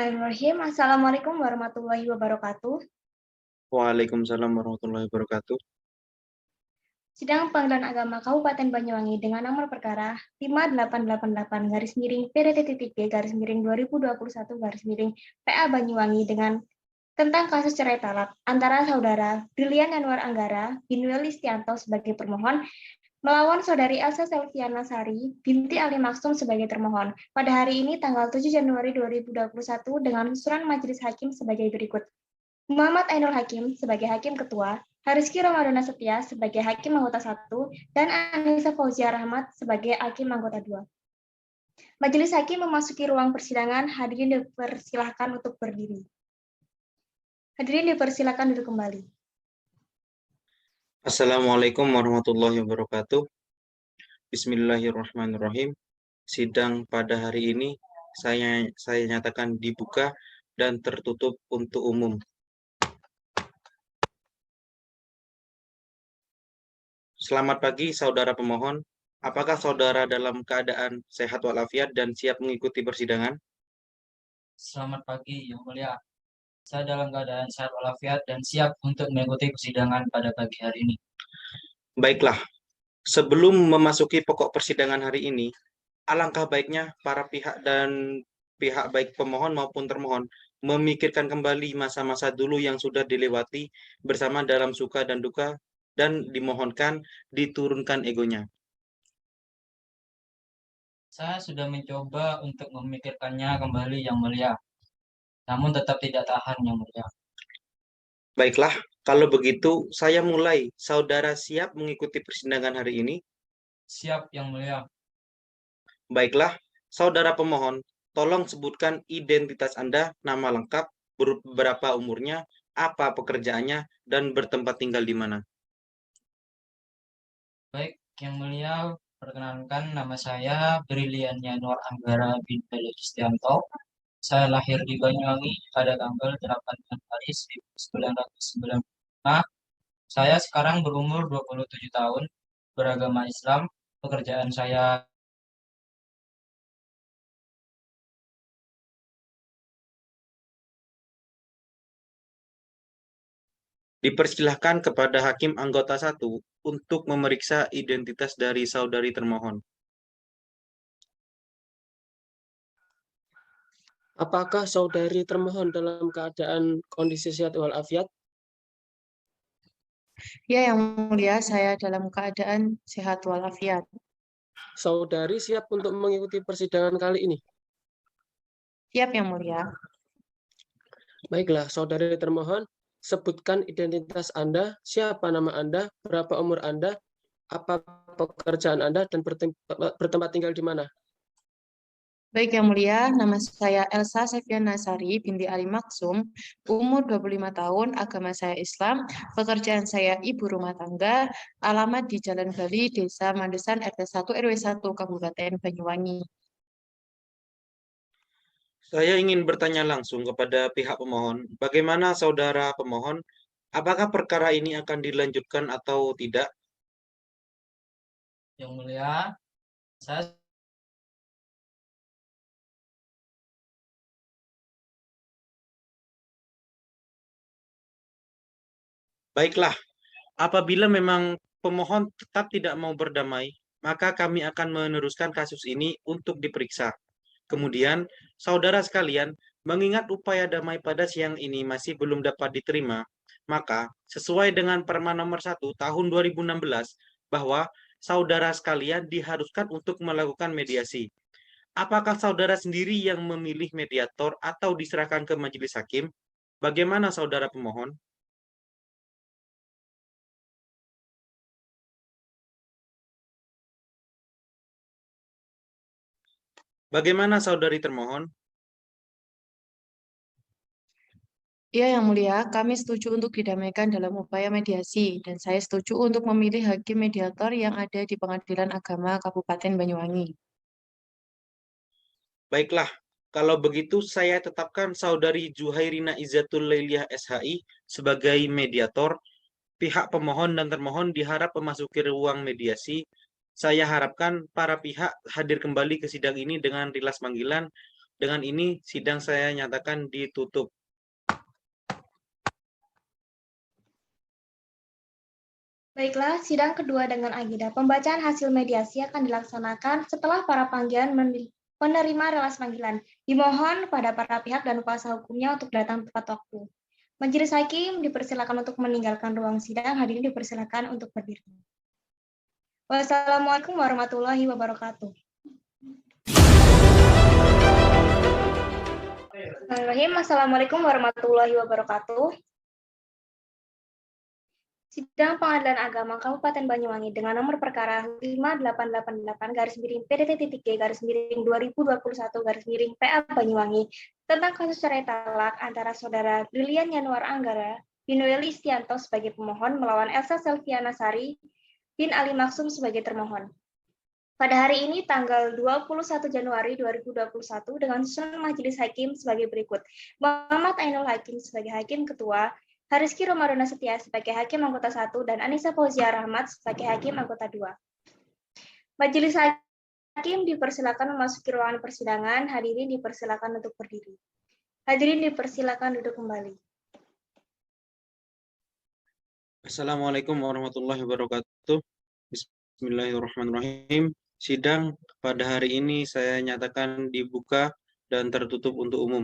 Bismillahirrahmanirrahim. Assalamualaikum warahmatullahi wabarakatuh. Waalaikumsalam warahmatullahi wabarakatuh. Sidang Pengadilan Agama Kabupaten Banyuwangi dengan nomor perkara 5888-PDT-G-2021-PA Banyuwangi tentang kasus cerai talak antara saudara Brilian Yanuar Anggara bin Listianto sebagai permohon melawan saudari Elsa Selviana Sari binti Ali Maksum sebagai termohon pada hari ini tanggal 7 Januari 2021 dengan susunan majelis hakim sebagai berikut. Muhammad Ainul Hakim sebagai Hakim Ketua, Hariski Ramadana Setia sebagai Hakim Anggota 1, dan Anissa Fauzia Rahmat sebagai Hakim Anggota 2. Majelis Hakim memasuki ruang persidangan, hadirin dipersilahkan untuk berdiri. Hadirin dipersilakan duduk kembali. Assalamualaikum warahmatullahi wabarakatuh. Bismillahirrahmanirrahim. Sidang pada hari ini saya nyatakan dibuka dan tertutup untuk umum. Selamat pagi saudara pemohon. Apakah saudara dalam keadaan sehat walafiat dan siap mengikuti persidangan? Selamat pagi, Yang Mulia. Saya dalam keadaan sehat walafiat dan siap untuk mengikuti persidangan pada pagi hari ini. Baiklah, sebelum memasuki pokok persidangan hari ini, alangkah baiknya para pihak baik pemohon maupun termohon memikirkan kembali masa-masa dulu yang sudah dilewati bersama dalam suka dan duka dan dimohonkan diturunkan egonya. Saya sudah mencoba untuk memikirkannya kembali, Yang Mulia. Namun tetap tidak tahan, Yang Mulia. Baiklah, kalau begitu saya mulai. Saudara siap mengikuti persidangan hari ini? Siap, Yang Mulia. Baiklah, saudara pemohon, tolong sebutkan identitas Anda, nama lengkap, berapa umurnya, apa pekerjaannya, dan bertempat tinggal di mana. Baik, Yang Mulia, perkenalkan nama saya Brilian Yanuar Anggara bin Listianto. Saya lahir di Banyuwangi pada tanggal 8 Januari 1995. Saya sekarang berumur 27 tahun, beragama Islam. Pekerjaan saya Dipersilahkan kepada Hakim Anggota 1 untuk memeriksa identitas dari saudari termohon. Apakah saudari termohon dalam keadaan kondisi sehat walafiat? Ya, Yang Mulia, saya dalam keadaan sehat walafiat. Saudari siap untuk mengikuti persidangan kali ini? Siap, Yang Mulia. Baiklah, saudari termohon, sebutkan identitas Anda, siapa nama Anda, berapa umur Anda, apa pekerjaan Anda, dan bertempat tinggal di mana? Baik, Yang Mulia, nama saya Elsa Selviana Sari binti Ali Maksum, umur 25 tahun, agama saya Islam, pekerjaan saya ibu rumah tangga, alamat di Jalan Bali, Desa Mandesan, RT 1 RW 1, Kabupaten Banyuwangi. Saya ingin bertanya langsung kepada pihak pemohon, bagaimana saudara pemohon, apakah perkara ini akan dilanjutkan atau tidak? Yang Mulia, saya Baiklah, apabila memang pemohon tetap tidak mau berdamai, maka kami akan meneruskan kasus ini untuk diperiksa. Kemudian, saudara sekalian, mengingat upaya damai pada siang ini masih belum dapat diterima, maka sesuai dengan Perma nomor 1 tahun 2016 bahwa saudara sekalian diharuskan untuk melakukan mediasi. Apakah saudara sendiri yang memilih mediator atau diserahkan ke majelis hakim? Bagaimana saudara pemohon? Bagaimana saudari termohon? Ya, Yang Mulia, kami setuju untuk didamaikan dalam upaya mediasi, dan saya setuju untuk memilih hakim mediator yang ada di Pengadilan Agama Kabupaten Banyuwangi. Baiklah, kalau begitu saya tetapkan saudari Juhairina Izzatul Lailiyah SHI sebagai mediator. Pihak pemohon dan termohon diharap memasuki ruang mediasi. Saya harapkan para pihak hadir kembali ke sidang ini dengan rilas panggilan Dengan ini sidang saya nyatakan ditutup. Baiklah, sidang kedua dengan agenda pembacaan hasil mediasi akan dilaksanakan setelah para panggilan menerima relas panggilan. Dimohon pada para pihak dan kuasa hukumnya untuk datang tepat waktu. Majelis Hakim dipersilakan untuk meninggalkan ruang sidang, hadirin dipersilakan untuk berdiri. Wassalamualaikum warahmatullahi wabarakatuh. Assalamualaikum warahmatullahi wabarakatuh. Sidang Pengadilan Agama Kabupaten Banyuwangi dengan nomor perkara 5888-PDT-G-2021-PA Banyuwangi tentang kasus cerai talak antara Saudara Brilian Yanuar Anggara bin Welly Istianto sebagai pemohon melawan Elsa Selviana Sari bin Ali Maksum sebagai termohon. Pada hari ini tanggal 21 Januari 2021 dengan susunan Majelis Hakim sebagai berikut. Muhammad Ainul Hakim sebagai Hakim Ketua, Hariski Romadona Setia sebagai Hakim Anggota 1, dan Anissa Fauzia Rahmat sebagai Hakim Anggota 2. Majelis Hakim dipersilakan memasuki ruangan persidangan, hadirin dipersilakan untuk berdiri. Hadirin dipersilakan duduk kembali. Assalamualaikum warahmatullahi wabarakatuh. Bismillahirrahmanirrahim. Sidang pada hari ini saya nyatakan dibuka dan tertutup untuk umum.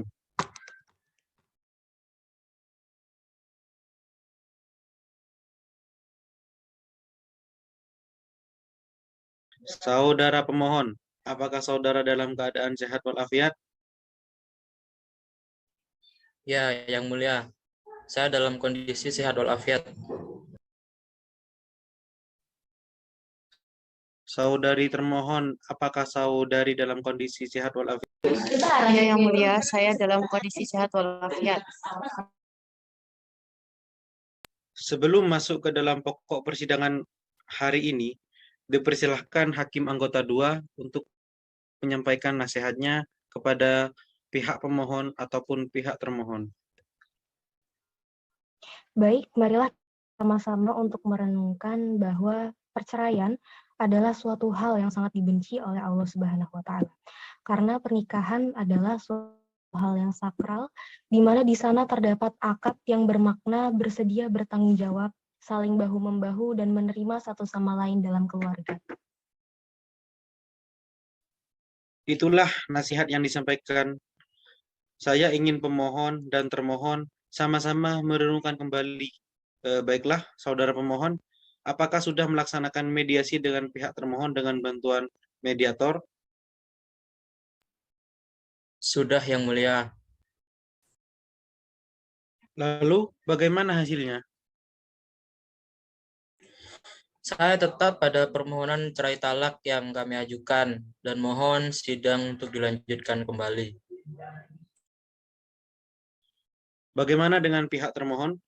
Saudara pemohon, apakah saudara dalam keadaan sehat walafiat? Ya, Yang Mulia, saya dalam kondisi sehat walafiat. Saudari termohon, apakah saudari dalam kondisi sehat walafiat? Ya, Yang Mulia, saya dalam kondisi sehat walafiat. Sebelum masuk ke dalam pokok persidangan hari ini, dipersilahkan Hakim Anggota 2 untuk menyampaikan nasihatnya kepada pihak pemohon ataupun pihak termohon. Baik, marilah sama-sama untuk merenungkan bahwa perceraian adalah suatu hal yang sangat dibenci oleh Allah Subhanahu wa Ta'ala. Karena pernikahan adalah suatu hal yang sakral, di mana di sana terdapat akad yang bermakna bersedia bertanggung jawab, saling bahu-membahu, dan menerima satu sama lain dalam keluarga. Itulah nasihat yang disampaikan. Saya ingin pemohon dan termohon sama-sama merenungkan kembali. Baiklah, saudara pemohon, apakah sudah melaksanakan mediasi dengan pihak termohon dengan bantuan mediator? Sudah, Yang Mulia. Lalu, bagaimana hasilnya? Saya tetap pada permohonan cerai talak yang kami ajukan dan mohon sidang untuk dilanjutkan kembali. Bagaimana dengan pihak termohon?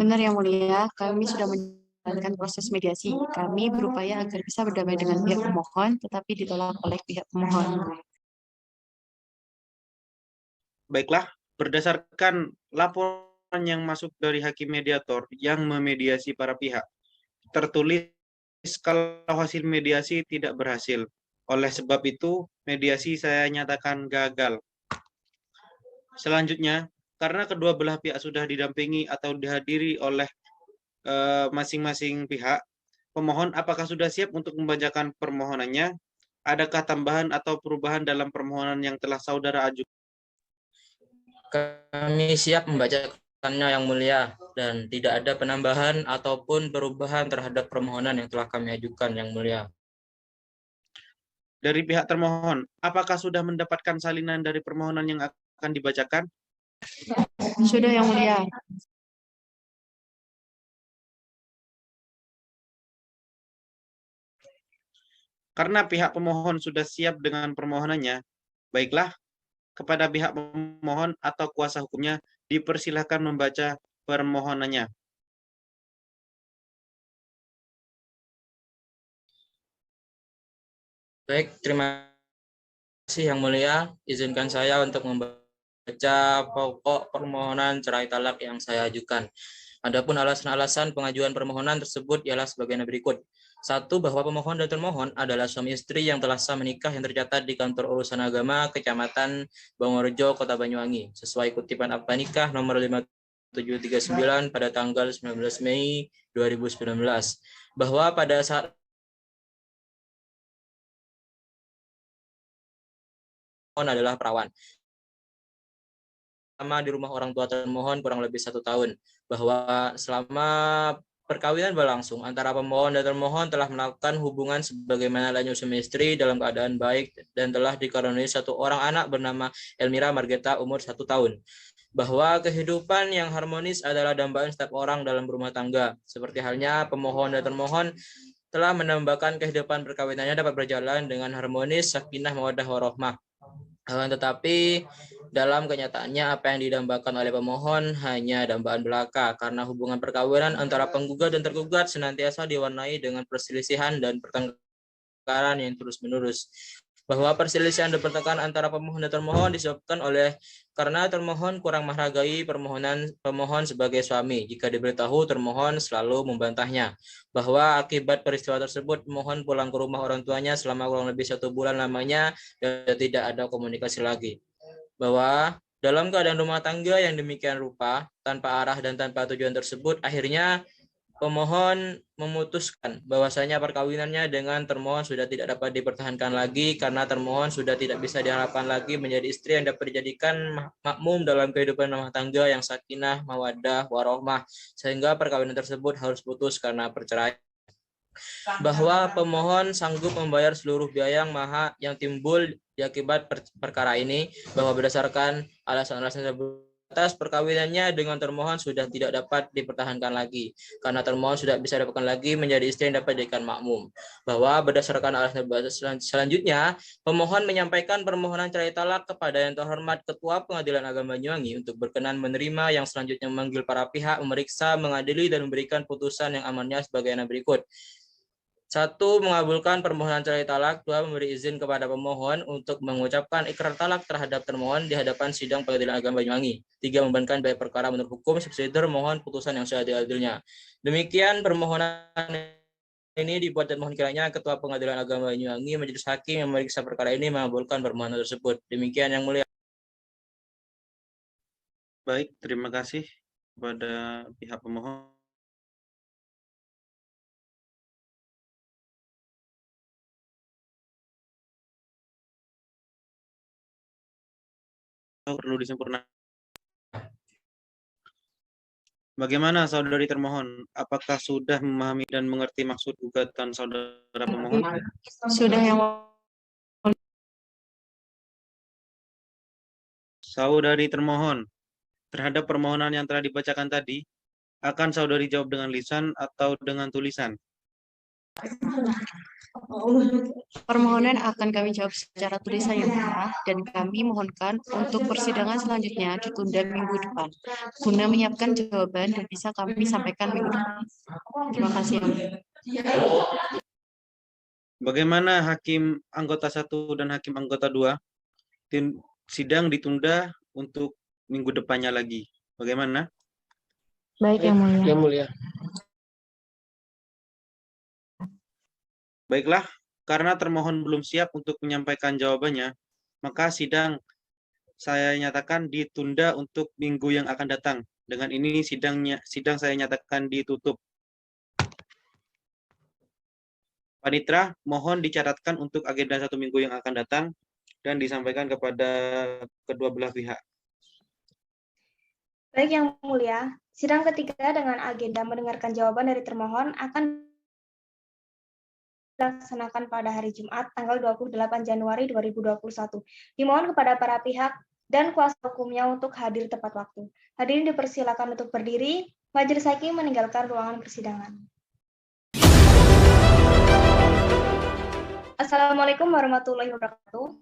Benar, Yang Mulia, kami sudah menjalankan proses mediasi. Kami berupaya agar bisa berdamai dengan pihak pemohon, tetapi ditolak oleh pihak pemohon. Baiklah, berdasarkan laporan yang masuk dari hakim mediator yang memediasi para pihak, tertulis kalau hasil mediasi tidak berhasil. Oleh sebab itu, mediasi saya nyatakan gagal. Selanjutnya, karena kedua belah pihak sudah didampingi atau dihadiri oleh masing-masing pihak, pemohon apakah sudah siap untuk membacakan permohonannya? Adakah tambahan atau perubahan dalam permohonan yang telah saudara ajukan? Kami siap membacakannya, Yang Mulia, dan tidak ada penambahan ataupun perubahan terhadap permohonan yang telah kami ajukan, Yang Mulia. Dari pihak termohon, apakah sudah mendapatkan salinan dari permohonan yang akan dibacakan? Sudah, Yang Mulia. Karena pihak pemohon sudah siap dengan permohonannya, baiklah, kepada pihak pemohon atau kuasa hukumnya dipersilahkan membaca permohonannya. Baik, terima kasih Yang Mulia. Izinkan saya untuk membaca pokok permohonan cerai talak yang saya ajukan. Adapun alasan-alasan pengajuan permohonan tersebut ialah sebagaimana berikut. Satu, bahwa pemohon dan termohon adalah suami istri yang telah sah menikah yang tercatat di Kantor Urusan Agama Kecamatan Bangorejo, Kota Banyuwangi, sesuai kutipan akta nikah nomor 5739 pada tanggal 19 Mei 2019, bahwa pada saat adalah perawan selama di rumah orang tua termohon kurang lebih 1 tahun, bahwa selama perkawinan berlangsung antara pemohon dan termohon telah melakukan hubungan sebagaimana layaknya suami istri dalam keadaan baik dan telah dikaruniai 1 orang anak bernama Elmira Margeta umur 1 tahun, bahwa kehidupan yang harmonis adalah dambaan setiap orang dalam berumah tangga, seperti halnya pemohon dan termohon telah menambahkan kehidupan perkawinannya dapat berjalan dengan harmonis, sakinah, mawaddah, warahmah. Tetapi dalam kenyataannya apa yang didambakan oleh pemohon hanya dambaan belaka, karena hubungan perkawinan antara penggugat dan tergugat senantiasa diwarnai dengan perselisihan dan pertengkaran yang terus-menerus, bahwa perselisihan dan pertengkaran antara pemohon dan termohon disebabkan oleh karena termohon kurang menghargai pemohon sebagai suami. Jika diberitahu, termohon selalu membantahnya, bahwa akibat peristiwa tersebut pemohon pulang ke rumah orang tuanya selama kurang lebih 1 bulan lamanya dan tidak ada komunikasi lagi, bahwa dalam keadaan rumah tangga yang demikian rupa, tanpa arah dan tanpa tujuan tersebut, akhirnya pemohon memutuskan bahwasanya perkawinannya dengan termohon sudah tidak dapat dipertahankan lagi karena termohon sudah tidak bisa diharapkan lagi menjadi istri yang dapat dijadikan makmum dalam kehidupan rumah tangga yang sakinah, mawaddah, warahmah, sehingga perkawinan tersebut harus putus karena perceraian. Bahwa pemohon sanggup membayar seluruh biaya yang timbul akibat perkara ini, bahwa berdasarkan alasan-alasan atas perkawinannya dengan termohon sudah tidak dapat dipertahankan lagi karena termohon sudah bisa dapatkan lagi menjadi istri yang dapat dijadikan makmum, bahwa berdasarkan alasan selanjutnya pemohon menyampaikan permohonan cerai talak kepada yang terhormat Ketua Pengadilan Agama Banyuwangi untuk berkenan menerima, yang selanjutnya memanggil para pihak memeriksa, mengadili, dan memberikan putusan yang amannya sebagaimana berikut. 1. Mengabulkan permohonan cerai talak. 2. Memberi izin kepada pemohon untuk mengucapkan ikrar talak terhadap termohon di hadapan sidang Pengadilan Agama Banyuwangi. 3. Membebankan biaya perkara menurut hukum seperti termohon putusan yang seadil-adilnya. Demikian permohonan ini dibuat dan mohon kiranya Ketua Pengadilan Agama Banyuwangi majelis hakim yang memeriksa perkara ini mengabulkan permohonan tersebut. Demikian yang mulia. Baik, terima kasih kepada pihak pemohon. Perlu disempurnakan. Bagaimana saudari termohon? Apakah sudah memahami dan mengerti maksud gugatan saudara pemohon? Sudah yang Saudari termohon, terhadap permohonan yang telah dibacakan tadi, akan saudari jawab dengan lisan atau dengan tulisan? permohonan akan kami jawab secara tulisan yang mulia, dan kami mohonkan untuk persidangan selanjutnya ditunda minggu depan guna menyiapkan jawaban dan bisa kami sampaikan minggu depan. Terima kasih. Bagaimana Hakim Anggota 1 dan Hakim Anggota 2? Sidang ditunda untuk minggu depannya lagi. Bagaimana? Baik, Yang Mulia. Yang Mulia. Baiklah, karena termohon belum siap untuk menyampaikan jawabannya, maka sidang saya nyatakan ditunda untuk minggu yang akan datang. Dengan ini sidang saya nyatakan ditutup. Panitera, mohon dicatatkan untuk agenda 1 minggu yang akan datang dan disampaikan kepada kedua belah pihak. Baik Yang Mulia, sidang ketiga dengan agenda mendengarkan jawaban dari termohon akan dilaksanakan pada hari Jumat tanggal 28 Januari 2021. Dimohon kepada para pihak dan kuasa hukumnya untuk hadir tepat waktu. Hadirin dipersilakan untuk berdiri. Majelis hakim meninggalkan ruangan persidangan. Assalamualaikum warahmatullahi wabarakatuh.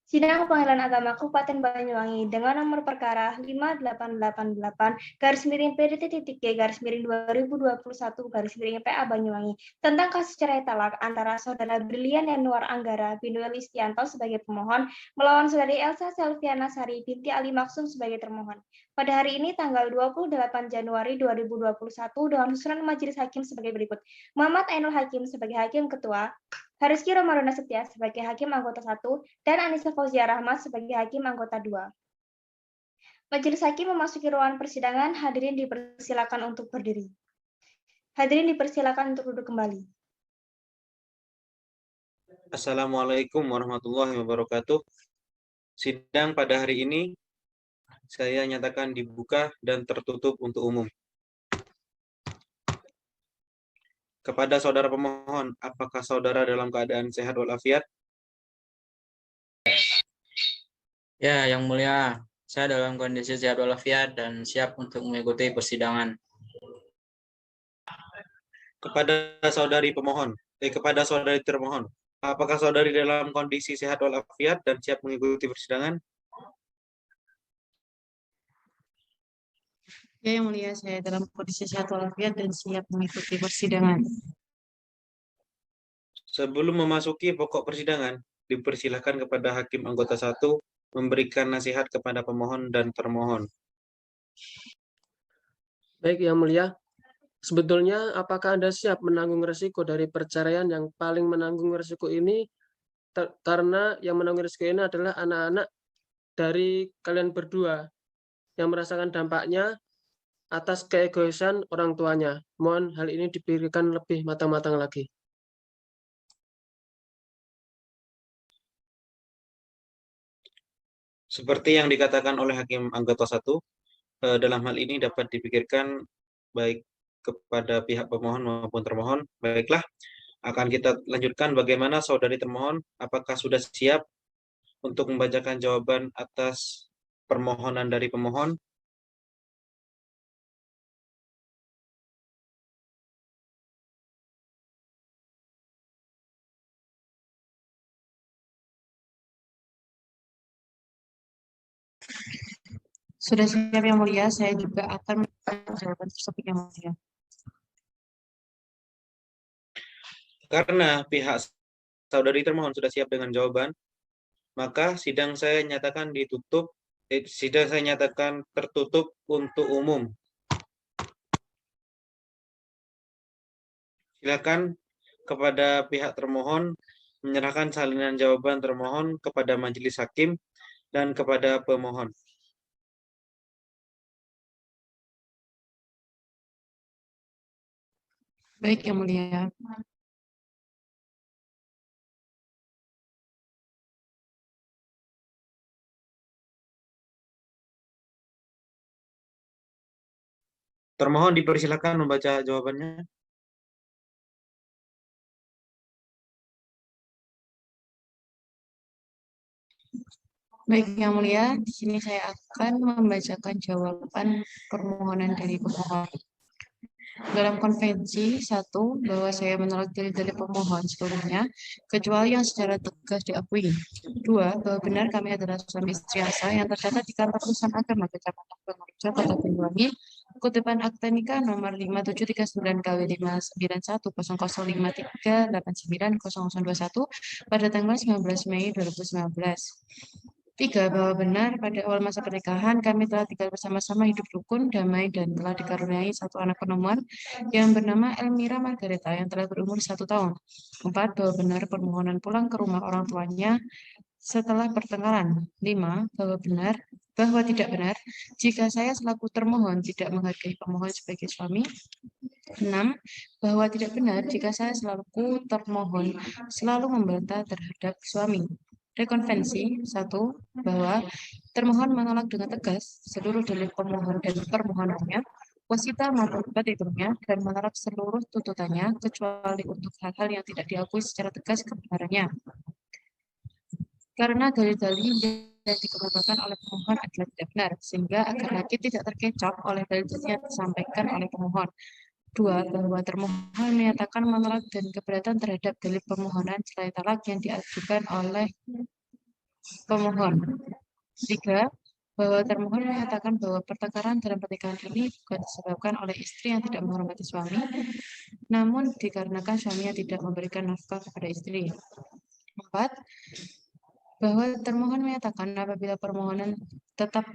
Sidang Pengadilan Agama Kabupaten Banyuwangi dengan nomor perkara 5888-PDT.G/P2021 tentang kasus cerai talak antara Saudara Brilian Yanuar Anggara Binuel Istianto sebagai pemohon melawan Saudari Elsa Selviana Sari binti Ali Maksum sebagai termohon. Pada hari ini tanggal 28 Januari 2021 dengan susunan Majelis Hakim sebagai berikut. Muhammad Ainul Hakim sebagai Hakim Ketua, Hariski Romadona Setia sebagai Hakim Anggota 1, dan Anissa Fauzia Rahmat sebagai Hakim Anggota 2. Majelis Hakim memasuki ruangan persidangan, hadirin dipersilakan untuk berdiri. Hadirin dipersilakan untuk duduk kembali. Assalamualaikum warahmatullahi wabarakatuh. Sidang pada hari ini saya nyatakan dibuka dan tertutup untuk umum. Kepada saudara pemohon, apakah saudara dalam keadaan sehat walafiat? Ya, Yang Mulia, saya dalam kondisi sehat walafiat dan siap untuk mengikuti persidangan. Kepada saudari pemohon, kepada saudari termohon, apakah saudari dalam kondisi sehat walafiat dan siap mengikuti persidangan? Ya, Yang Mulia, saya dalam kondisi sehat walafiat dan siap mengikuti persidangan. Sebelum memasuki pokok persidangan, dipersilahkan kepada Hakim Anggota 1 memberikan nasihat kepada pemohon dan termohon. Baik, Yang Mulia. Sebetulnya, apakah Anda siap menanggung risiko dari perceraian yang paling menanggung risiko ini? Karena yang menanggung risiko ini adalah anak-anak dari kalian berdua yang merasakan dampaknya atas keegoisan orang tuanya. Mohon hal ini dipikirkan lebih matang-matang lagi. Seperti yang dikatakan oleh Hakim Anggota 1, dalam hal ini dapat dipikirkan baik kepada pihak pemohon maupun termohon. Baiklah, akan kita lanjutkan bagaimana saudari termohon, apakah sudah siap untuk membacakan jawaban atas permohonan dari pemohon? Sudah siap, Yang Mulia, saya juga akan memberikan jawaban tersebut, Yang Mulia. Karena pihak saudari termohon sudah siap dengan jawaban, maka sidang saya nyatakan tertutup untuk umum. Silakan kepada pihak termohon menyerahkan salinan jawaban termohon kepada majelis hakim dan kepada pemohon. Baik, Yang Mulia. Termohon dipersilakan membaca jawabannya. Baik, Yang Mulia, di sini saya akan membacakan jawaban permohonan dari pemohon. Dalam konvensi 1, bahwa saya menolak dalil-dalil pemohon seluruhnya, kecuali yang secara tegas diakui. 2, bahwa benar kami adalah suami istri asa yang tercatat di kantor urusan agama Kecamatan Purworejo, Kota Banyuwangi, kutipan akta nikah nomor 5739-KW5900538900021 pada tanggal 19 Mei 2019. 3, bahwa benar pada awal masa pernikahan kami telah tinggal bersama-sama hidup rukun, damai, dan telah dikaruniai satu anak perempuan yang bernama Elmira Margareta yang telah berumur 1 tahun. 4, bahwa benar permohonan pulang ke rumah orang tuanya setelah pertengkaran. 5, bahwa tidak benar jika saya selaku termohon tidak menghargai pemohon sebagai suami. 6, bahwa tidak benar jika saya selaku termohon selalu membantah terhadap suami. Rekonvensi 1, bahwa termohon menolak dengan tegas seluruh dalil pemohon dan permohonannya, wasita maupun petitumnya, dan menolak seluruh tuntutannya kecuali untuk hal-hal yang tidak diakui secara tegas kebenarannya. Karena dalil-dalil yang dikemukakan oleh pemohon adalah tidak benar, sehingga agar hakim tidak terkecoh oleh dalil-dalil yang disampaikan oleh pemohon. 2, bahwa termohon menyatakan menolak dan keberatan terhadap dalil permohonan cerai talak yang diajukan oleh pemohon. 3. Bahwa termohon menyatakan bahwa pertengkaran dalam pernikahan ini bukan disebabkan oleh istri yang tidak menghormati suami, namun dikarenakan suaminya tidak memberikan nafkah kepada istri. 4. Bahwa termohon menyatakan apabila pemohon tetap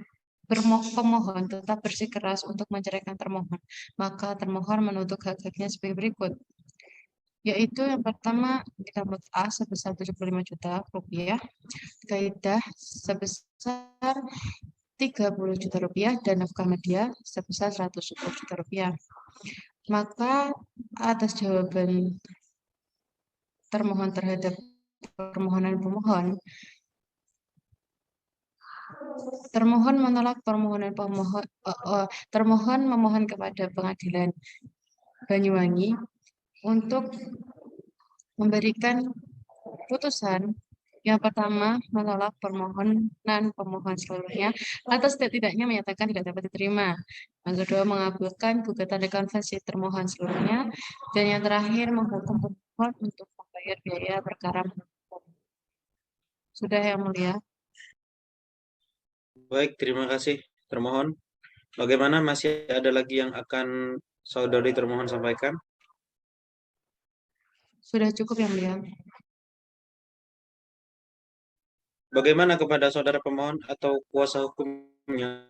bersikeras untuk menceraikan termohon, maka termohon menuntut hak-haknya sebagai berikut, yaitu yang pertama kita A sebesar 75 juta rupiah, kaidah sebesar 30 juta rupiah, dan nafkah media sebesar 110 juta rupiah. Maka atas jawaban termohon terhadap permohonan pemohon, termohon menolak permohonan termohon memohon kepada Pengadilan Banyuwangi untuk memberikan putusan yang pertama menolak permohonan pemohon seluruhnya atau setidaknya menyatakan tidak dapat diterima. Yang kedua mengabulkan gugatan rekonvensi termohon seluruhnya, dan yang terakhir menghukum pemohon untuk membayar biaya perkara. Sudah, Yang Mulia. Baik, terima kasih termohon. Bagaimana, masih ada lagi yang akan saudari termohon sampaikan? Sudah cukup, Yang Mulia. Bagaimana kepada saudara pemohon atau kuasa hukumnya?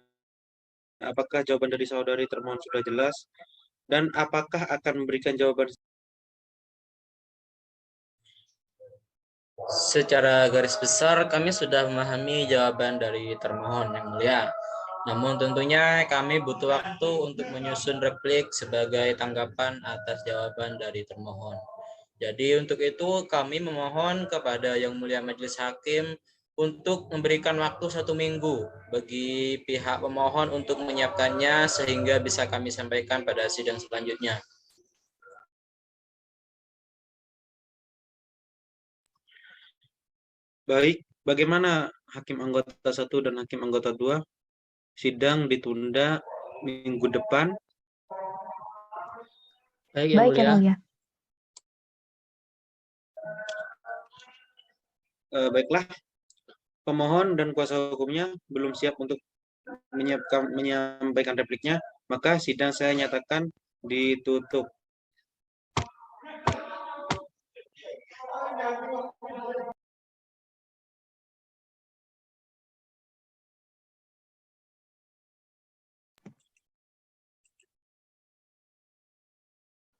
Apakah jawaban dari saudari termohon sudah jelas? Dan apakah akan memberikan jawaban? Secara garis besar kami sudah memahami jawaban dari termohon, Yang Mulia. Namun tentunya kami butuh waktu untuk menyusun replik sebagai tanggapan atas jawaban dari termohon. Jadi untuk itu kami memohon kepada Yang Mulia Majelis Hakim untuk memberikan waktu 1 minggu bagi pihak pemohon untuk menyiapkannya sehingga bisa kami sampaikan pada sidang selanjutnya. Baik, bagaimana Hakim Anggota 1 dan Hakim Anggota 2? Sidang ditunda minggu depan. Baik, Yang Baik, Yang Mulia. Mulia. Baiklah, pemohon dan kuasa hukumnya belum siap untuk menyampaikan repliknya, maka sidang saya nyatakan ditutup.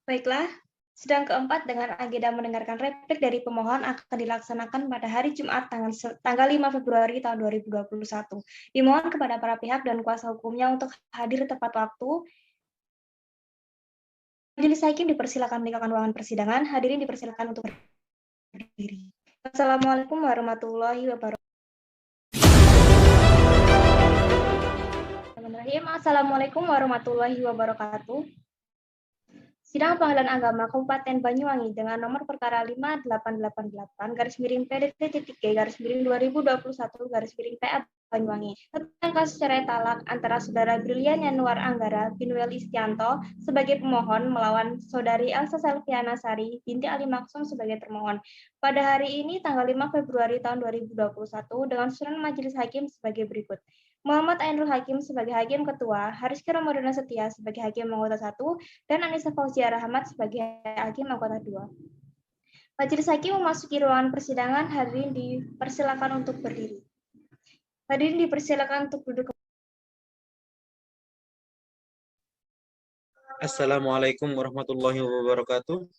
Baiklah, sidang keempat dengan agenda mendengarkan replik dari pemohon akan dilaksanakan pada hari Jumat tanggal 5 Februari tahun 2021. Dimohon kepada para pihak dan kuasa hukumnya untuk hadir tepat waktu. Majelis Hakim dipersilakan meninggalkan ruangan persidangan. Hadirin dipersilakan untuk berdiri. Assalamualaikum warahmatullahi wabarakatuh. Assalamualaikum warahmatullahi wabarakatuh. Sidang Pengadilan Agama Kabupaten Banyuwangi dengan nomor perkara 5888-PDT-G-2021-PA tentang kasus cerai talak antara Saudara Brilian Yanuar Anggara Binwel Istianto sebagai pemohon melawan Saudari Elsa Selviana Sari binti Ali Maksum sebagai termohon pada hari ini tanggal 5 Februari tahun 2021 dengan susunan Majelis Hakim sebagai berikut. Muhammad Ainul Hakim sebagai Hakim Ketua, Hariski Ramadana Setia sebagai Hakim Anggota 1, dan Anissa Fauzia Rahmat sebagai Hakim Anggota 2. Majelis Hakim memasuki ruangan persidangan. Hadirin dipersilakan untuk berdiri. Hadirin dipersilakan untuk duduk. Assalamualaikum warahmatullahi wabarakatuh.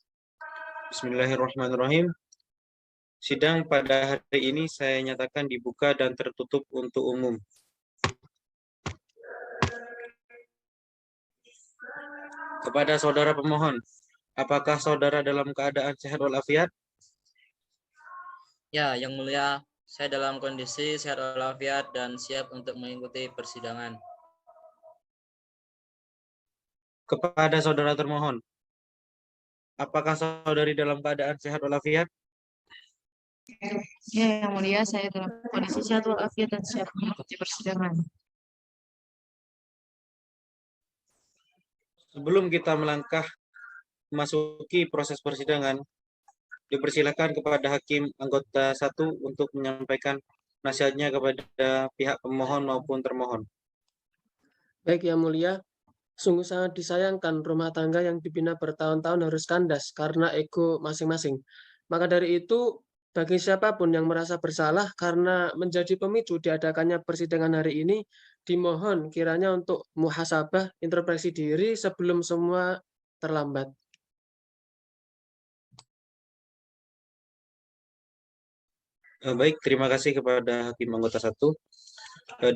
Bismillahirrahmanirrahim. Sidang pada hari ini saya nyatakan dibuka dan tertutup untuk umum. Kepada saudara pemohon, apakah saudara dalam keadaan sehat walafiat? Ya, Yang Mulia, saya dalam kondisi sehat walafiat dan siap untuk mengikuti persidangan. Kepada saudara termohon, apakah saudari dalam keadaan sehat walafiat? Ya, Yang Mulia, saya dalam kondisi sehat walafiat dan siap mengikuti persidangan. Sebelum kita melangkah memasuki proses persidangan, dipersilakan kepada Hakim Anggota 1 untuk menyampaikan nasihatnya kepada pihak pemohon maupun termohon. Baik Yang Mulia, sungguh sangat disayangkan rumah tangga yang dibina bertahun-tahun harus kandas karena ego masing-masing. Maka dari itu, bagi siapapun yang merasa bersalah karena menjadi pemicu diadakannya persidangan hari ini, dimohon kiranya untuk muhasabah, introspeksi diri sebelum semua terlambat. Baik, terima kasih kepada Hakim Anggota 1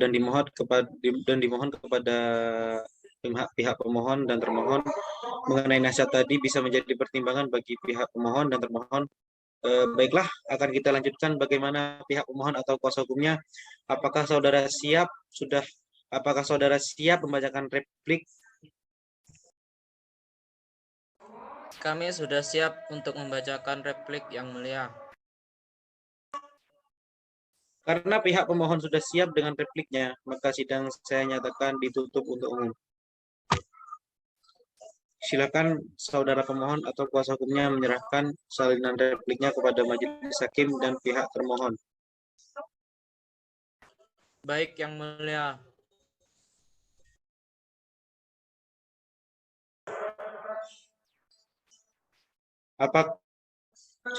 dan dimohon kepada pihak pemohon dan termohon mengenai nasihat tadi bisa menjadi pertimbangan bagi pihak pemohon dan termohon. Baiklah, akan kita lanjutkan bagaimana pihak pemohon atau kuasa hukumnya. Apakah saudara siap membacakan replik? Kami sudah siap untuk membacakan replik Yang Mulia. Karena pihak pemohon sudah siap dengan repliknya, maka sidang saya nyatakan ditutup untuk umum. Silakan saudara pemohon atau kuasa hukumnya menyerahkan salinan repliknya kepada majelis hakim dan pihak termohon. Baik Yang Mulia.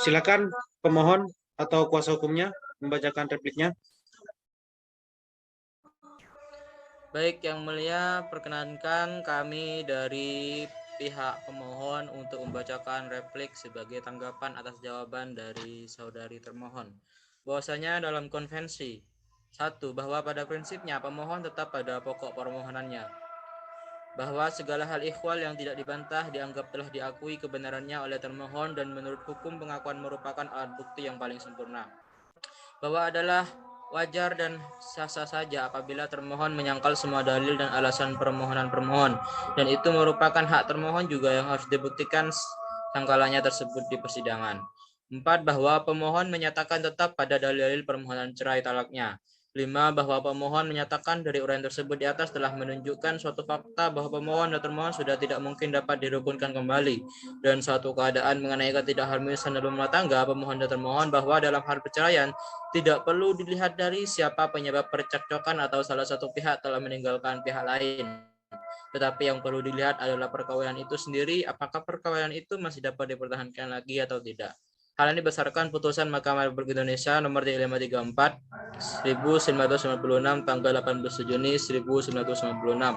Silakan pemohon atau kuasa hukumnya membacakan repliknya. Baik Yang Mulia, perkenankan kami dari pihak pemohon untuk membacakan replik sebagai tanggapan atas jawaban dari saudari termohon. Bahwasanya dalam konvensi 1. Bahwa pada prinsipnya pemohon tetap pada pokok permohonannya. Bahwa segala hal ikhwal yang tidak dibantah dianggap telah diakui kebenarannya oleh termohon dan menurut hukum pengakuan merupakan alat bukti yang paling sempurna. Bahwa adalah wajar dan sah-sah saja apabila termohon menyangkal semua dalil dan alasan permohonan permohon, dan itu merupakan hak termohon juga yang harus dibuktikan sangkalannya tersebut di persidangan. 4. Bahwa pemohon menyatakan tetap pada dalil permohonan cerai talaknya. 5. Bahwa pemohon menyatakan dari uraian tersebut di atas telah menunjukkan suatu fakta bahwa pemohon dan termohon sudah tidak mungkin dapat dirukunkan kembali, dan suatu keadaan mengenai ketidakharmonisan dalam rumah tangga pemohon dan termohon, bahwa dalam hal perceraian tidak perlu dilihat dari siapa penyebab percekcokan atau salah satu pihak telah meninggalkan pihak lain. Tetapi yang perlu dilihat adalah perkawinan itu sendiri, apakah perkawinan itu masih dapat dipertahankan lagi atau tidak. Hal ini berdasarkan putusan Mahkamah Republik Indonesia nomor 3534 1996 tanggal 18 Juni 1996.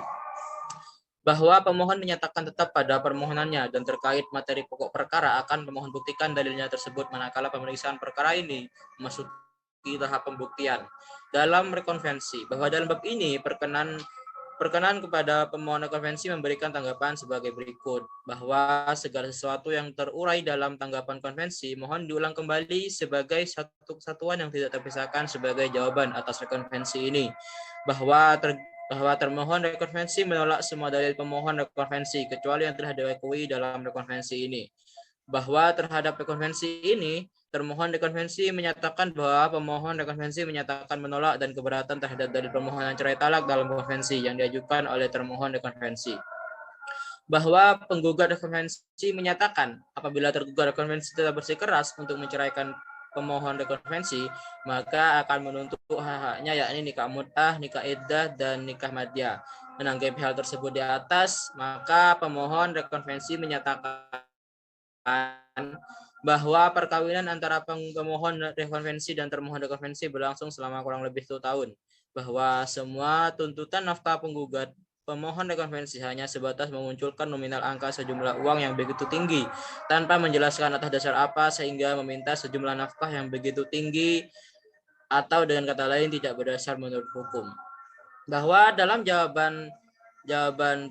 Bahwa pemohon menyatakan tetap pada permohonannya dan terkait materi pokok perkara akan pemohon buktikan dalilnya tersebut manakala pemeriksaan perkara ini memasuki tahap pembuktian. Dalam rekonvensi, bahwa dalam bab ini perkenan kepada pemohon rekonvensi memberikan tanggapan sebagai berikut, bahwa segala sesuatu yang terurai dalam tanggapan konvensi mohon diulang kembali sebagai satu kesatuan yang tidak terpisahkan sebagai jawaban atas rekonvensi ini, bahwa termohon rekonvensi menolak semua dalil pemohon rekonvensi kecuali yang telah diakui dalam rekonvensi ini, bahwa terhadap rekonvensi ini termohon rekonvensi menyatakan bahwa pemohon rekonvensi menyatakan menolak dan keberatan terhadap dalil permohonan cerai talak dalam konvensi yang diajukan oleh termohon rekonvensi. Bahwa penggugat rekonvensi menyatakan apabila tergugat rekonvensi tetap bersikeras untuk menceraikan pemohon rekonvensi, maka akan menuntut hak-haknya yakni nikah mut'ah, nikah iddah, dan nikah madya. Menanggapi hal tersebut di atas, maka pemohon rekonvensi menyatakan bahwa perkawinan antara pemohon rekonvensi dan termohon rekonvensi berlangsung selama kurang lebih 1 tahun, bahwa semua tuntutan nafkah penggugat pemohon rekonvensi hanya sebatas memunculkan nominal angka sejumlah uang yang begitu tinggi tanpa menjelaskan atas dasar apa sehingga meminta sejumlah nafkah yang begitu tinggi, atau dengan kata lain tidak berdasar menurut hukum. Bahwa dalam jawaban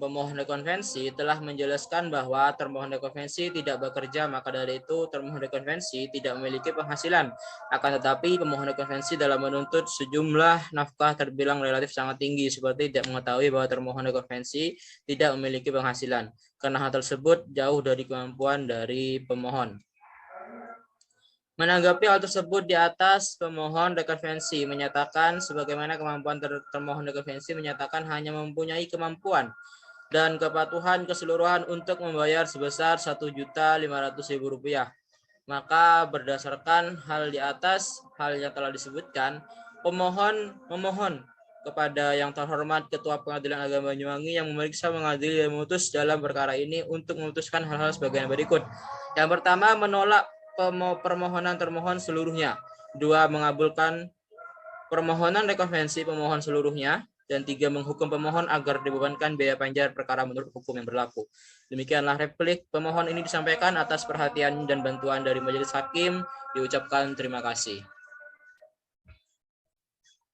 pemohon rekonvensi telah menjelaskan bahwa termohon rekonvensi tidak bekerja, maka dari itu termohon rekonvensi tidak memiliki penghasilan. Akan tetapi pemohon rekonvensi dalam menuntut sejumlah nafkah terbilang relatif sangat tinggi, seperti tidak mengetahui bahwa termohon rekonvensi tidak memiliki penghasilan, karena hal tersebut jauh dari kemampuan dari pemohon. Menanggapi hal tersebut di atas, pemohon rekonvensi menyatakan sebagaimana kemampuan termohon rekonvensi menyatakan hanya mempunyai kemampuan dan kepatuhan keseluruhan untuk membayar sebesar Rp1.500.000. Maka berdasarkan hal di atas, hal yang telah disebutkan, pemohon memohon kepada yang terhormat Ketua Pengadilan Agama Banyuwangi yang memeriksa, mengadili, dan memutus dalam perkara ini untuk memutuskan hal-hal sebagaimana berikut. Yang pertama, menolak permohonan termohon seluruhnya. 2, mengabulkan permohonan rekonvensi pemohon seluruhnya. Dan 3, menghukum pemohon agar dibebankan biaya panjar perkara menurut hukum yang berlaku. Demikianlah replik pemohon ini disampaikan. Atas perhatian dan bantuan dari majelis hakim diucapkan terima kasih.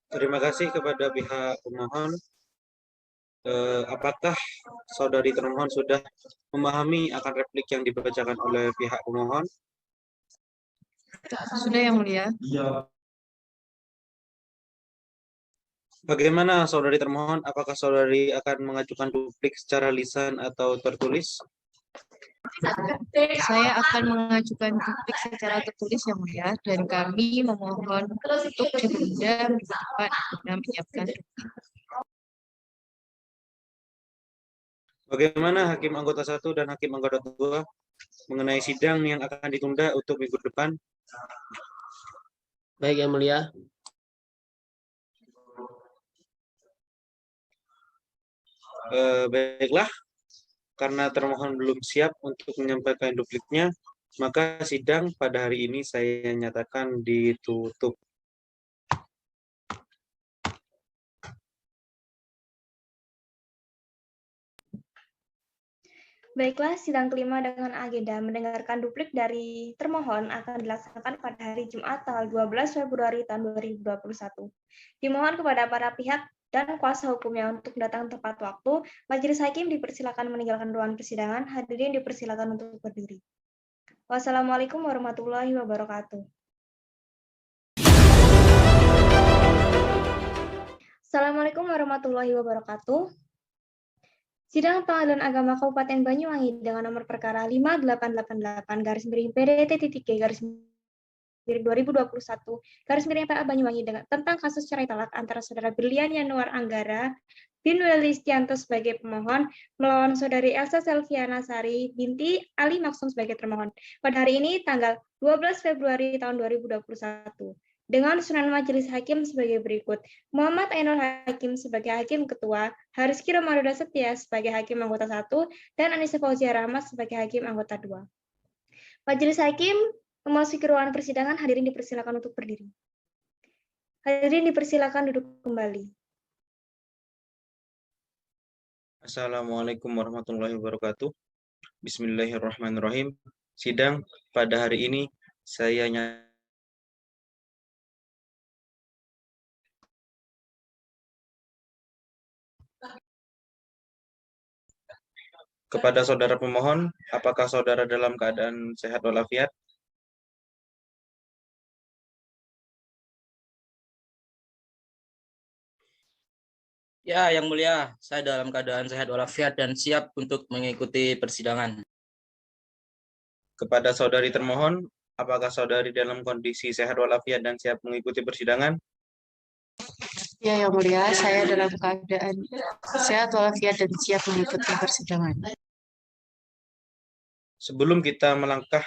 Terima kasih kepada pihak pemohon. Apakah saudari termohon sudah memahami akan replik yang dibacakan oleh pihak pemohon? Sudah Yang Mulia. Bagaimana saudari termohon? Apakah saudari akan mengajukan duplik secara lisan atau tertulis? Saya akan mengajukan duplik secara tertulis Yang Mulia, dan kami memohon untuk ditunda minggu depan guna menyiapkan duplik. Bagaimana Hakim Anggota 1 dan Hakim Anggota 2 mengenai sidang yang akan ditunda untuk minggu depan? Baik Yang Mulia. Baiklah, karena termohon belum siap untuk menyampaikan dupliknya, maka sidang pada hari ini saya nyatakan ditutup. Baiklah, sidang kelima dengan agenda mendengarkan duplik dari termohon akan dilaksanakan pada hari Jumat tanggal 12 Februari tahun 2021. Dimohon kepada para pihak dan kuasa hukumnya untuk datang tepat waktu. Majelis hakim dipersilakan meninggalkan ruangan persidangan. Hadirin dipersilakan untuk berdiri. Wassalamualaikum warahmatullahi wabarakatuh. Assalamualaikum warahmatullahi wabarakatuh. Sidang Pengadilan Agama Kabupaten Banyuwangi dengan nomor perkara 5888/PDT-GARIS-PDT 2021 tentang kasus cerai talak antara Saudara Brilian Yanuar Anggara bin Listianto sebagai pemohon melawan Saudari Elsa Selviana Sari binti Ali Maksum sebagai termohon pada hari ini tanggal 12 Februari tahun 2021. Dengan susunan majelis hakim sebagai berikut. Muhammad Ainul Hakim sebagai hakim ketua, Hariski Romadoda Setia sebagai hakim anggota 1, dan Anissa Fauzia Rahmat sebagai hakim anggota 2. Majelis hakim memasuki ruangan persidangan, hadirin dipersilakan untuk berdiri. Hadirin dipersilakan duduk kembali. Assalamualaikum warahmatullahi wabarakatuh. Bismillahirrahmanirrahim. Sidang pada hari ini saya kepada saudara pemohon, apakah saudara dalam keadaan sehat walafiat? Ya, Yang Mulia, saya dalam keadaan sehat walafiat dan siap untuk mengikuti persidangan. Kepada saudari termohon, apakah saudari dalam kondisi sehat walafiat dan siap mengikuti persidangan? Ya Yang Mulia, saya dalam keadaan sehat walafiat dan siap mengikuti persidangan. Sebelum kita melangkah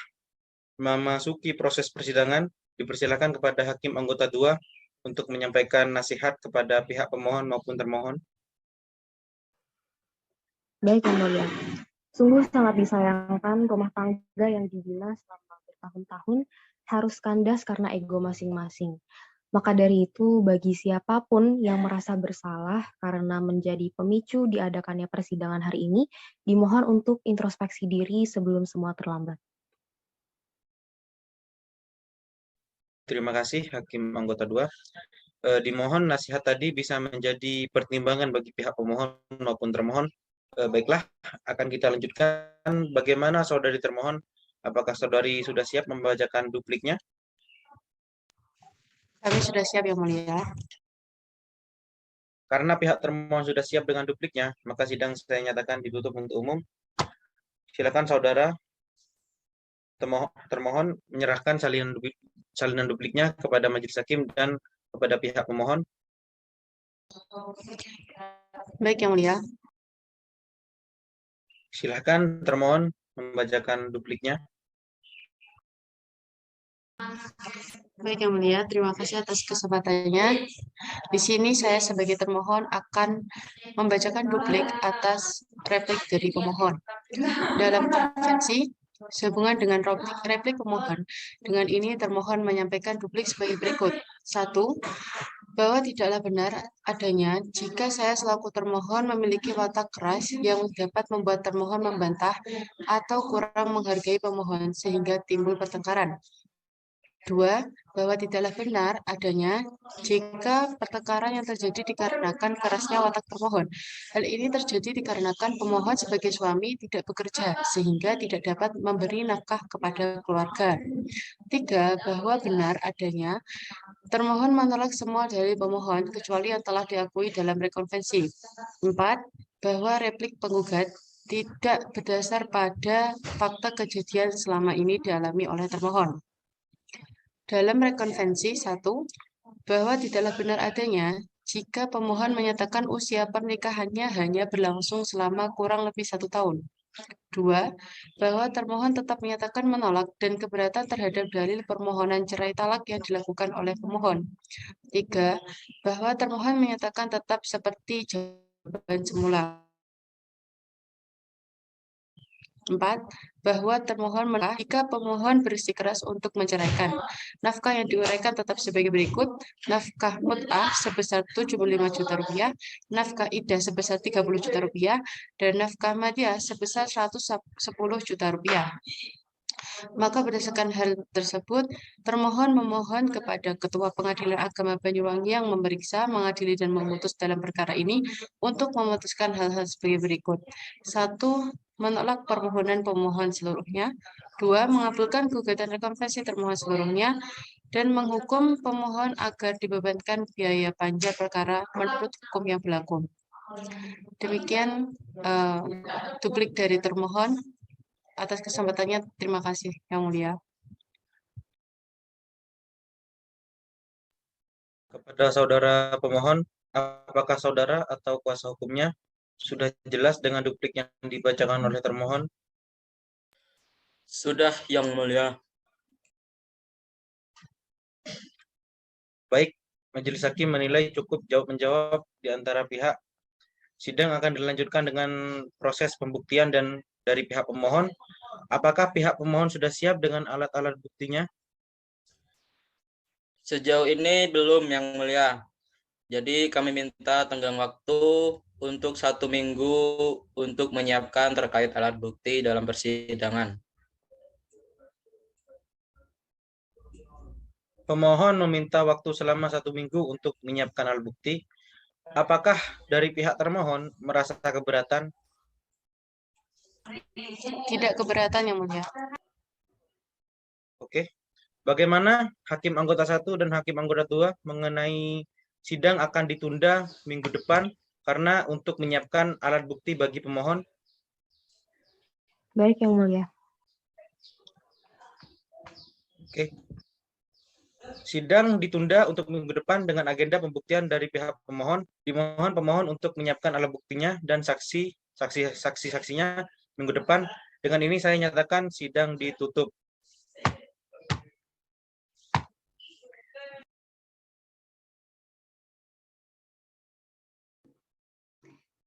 memasuki proses persidangan, dipersilakan kepada Hakim Anggota 2 untuk menyampaikan nasihat kepada pihak pemohon maupun termohon. Baik Yang Mulia, sungguh sangat disayangkan rumah tangga yang dibina selama bertahun-tahun harus kandas karena ego masing-masing. Maka dari itu, bagi siapapun yang merasa bersalah karena menjadi pemicu diadakannya persidangan hari ini, dimohon untuk introspeksi diri sebelum semua terlambat. Terima kasih Hakim Anggota 2. Dimohon nasihat tadi bisa menjadi pertimbangan bagi pihak pemohon maupun termohon. Baiklah, akan kita lanjutkan. Bagaimana saudari termohon? Apakah saudari sudah siap membacakan dupliknya? Kami sudah siap Yang Mulia. Karena pihak termohon sudah siap dengan dupliknya, maka sidang saya nyatakan ditutup untuk umum. Silakan saudara termohon menyerahkan salinan dupliknya kepada majelis hakim dan kepada pihak pemohon. Baik Yang Mulia. Silakan termohon membacakan dupliknya. Baik Yang Mulia, terima kasih atas kesempatannya. Di sini saya sebagai termohon akan membacakan duplik atas replik dari pemohon. Dalam konvensi, sehubungan dengan replik pemohon, dengan ini termohon menyampaikan duplik sebagai berikut. 1. Bahwa tidaklah benar adanya jika saya selaku termohon memiliki watak keras yang dapat membuat termohon membantah atau kurang menghargai pemohon sehingga timbul pertengkaran. 2. Bahwa tidaklah benar adanya jika pertengkaran yang terjadi dikarenakan kerasnya watak termohon. Hal ini terjadi dikarenakan pemohon sebagai suami tidak bekerja sehingga tidak dapat memberi nafkah kepada keluarga. 3. Bahwa benar adanya termohon menolak semua dalil pemohon kecuali yang telah diakui dalam rekonvensi. 4. Bahwa replik penggugat tidak berdasar pada fakta kejadian selama ini dialami oleh termohon. Dalam rekonvensi 1, bahwa tidaklah benar adanya jika pemohon menyatakan usia pernikahannya hanya berlangsung selama kurang lebih 1 tahun. 2. Bahwa termohon tetap menyatakan menolak dan keberatan terhadap dalil permohonan cerai talak yang dilakukan oleh pemohon. 3. Bahwa termohon menyatakan tetap seperti jawaban semula. 4. Bahwa termohon menolak jika pemohon bersikeras untuk menceraikan. Nafkah yang diuraikan tetap sebagai berikut. Nafkah mut'ah sebesar Rp75 juta, nafkah iddah sebesar Rp30 juta, dan nafkah madiah sebesar Rp110 juta. Maka berdasarkan hal tersebut, termohon memohon kepada Ketua Pengadilan Agama Banyuwangi yang memeriksa, mengadili, dan memutus dalam perkara ini untuk memutuskan hal-hal sebagai berikut. 1. Menolak permohonan pemohon seluruhnya. 2. Mengabulkan gugatan rekonvensi termohon seluruhnya. Dan menghukum pemohon agar dibebankan biaya panja perkara menurut hukum yang berlaku. Demikian duplik dari termohon. Atas kesempatannya, terima kasih, Yang Mulia. Kepada saudara pemohon, apakah saudara atau kuasa hukumnya sudah jelas dengan duplik yang dibacakan oleh termohon? Sudah, Yang Mulia. Baik, Majelis Hakim menilai cukup jawab-menjawab di antara pihak. Sidang akan dilanjutkan dengan proses pembuktian dan dari pihak pemohon. Apakah pihak pemohon sudah siap dengan alat-alat buktinya? Sejauh ini belum, Yang Mulia. Jadi kami minta tenggang waktu untuk 1 minggu untuk menyiapkan terkait alat bukti dalam persidangan. Pemohon meminta waktu selama 1 minggu untuk menyiapkan alat bukti. Apakah dari pihak termohon merasa keberatan? Tidak keberatan, Yang Mulia. Oke. Bagaimana Hakim Anggota 1 dan Hakim Anggota 2 mengenai sidang akan ditunda minggu depan karena untuk menyiapkan alat bukti bagi pemohon? Baik, Yang Mulia. Oke. Sidang ditunda untuk minggu depan dengan agenda pembuktian dari pihak pemohon. Dimohon pemohon untuk menyiapkan alat buktinya dan saksi-saksinya minggu depan. Dengan ini saya nyatakan sidang ditutup.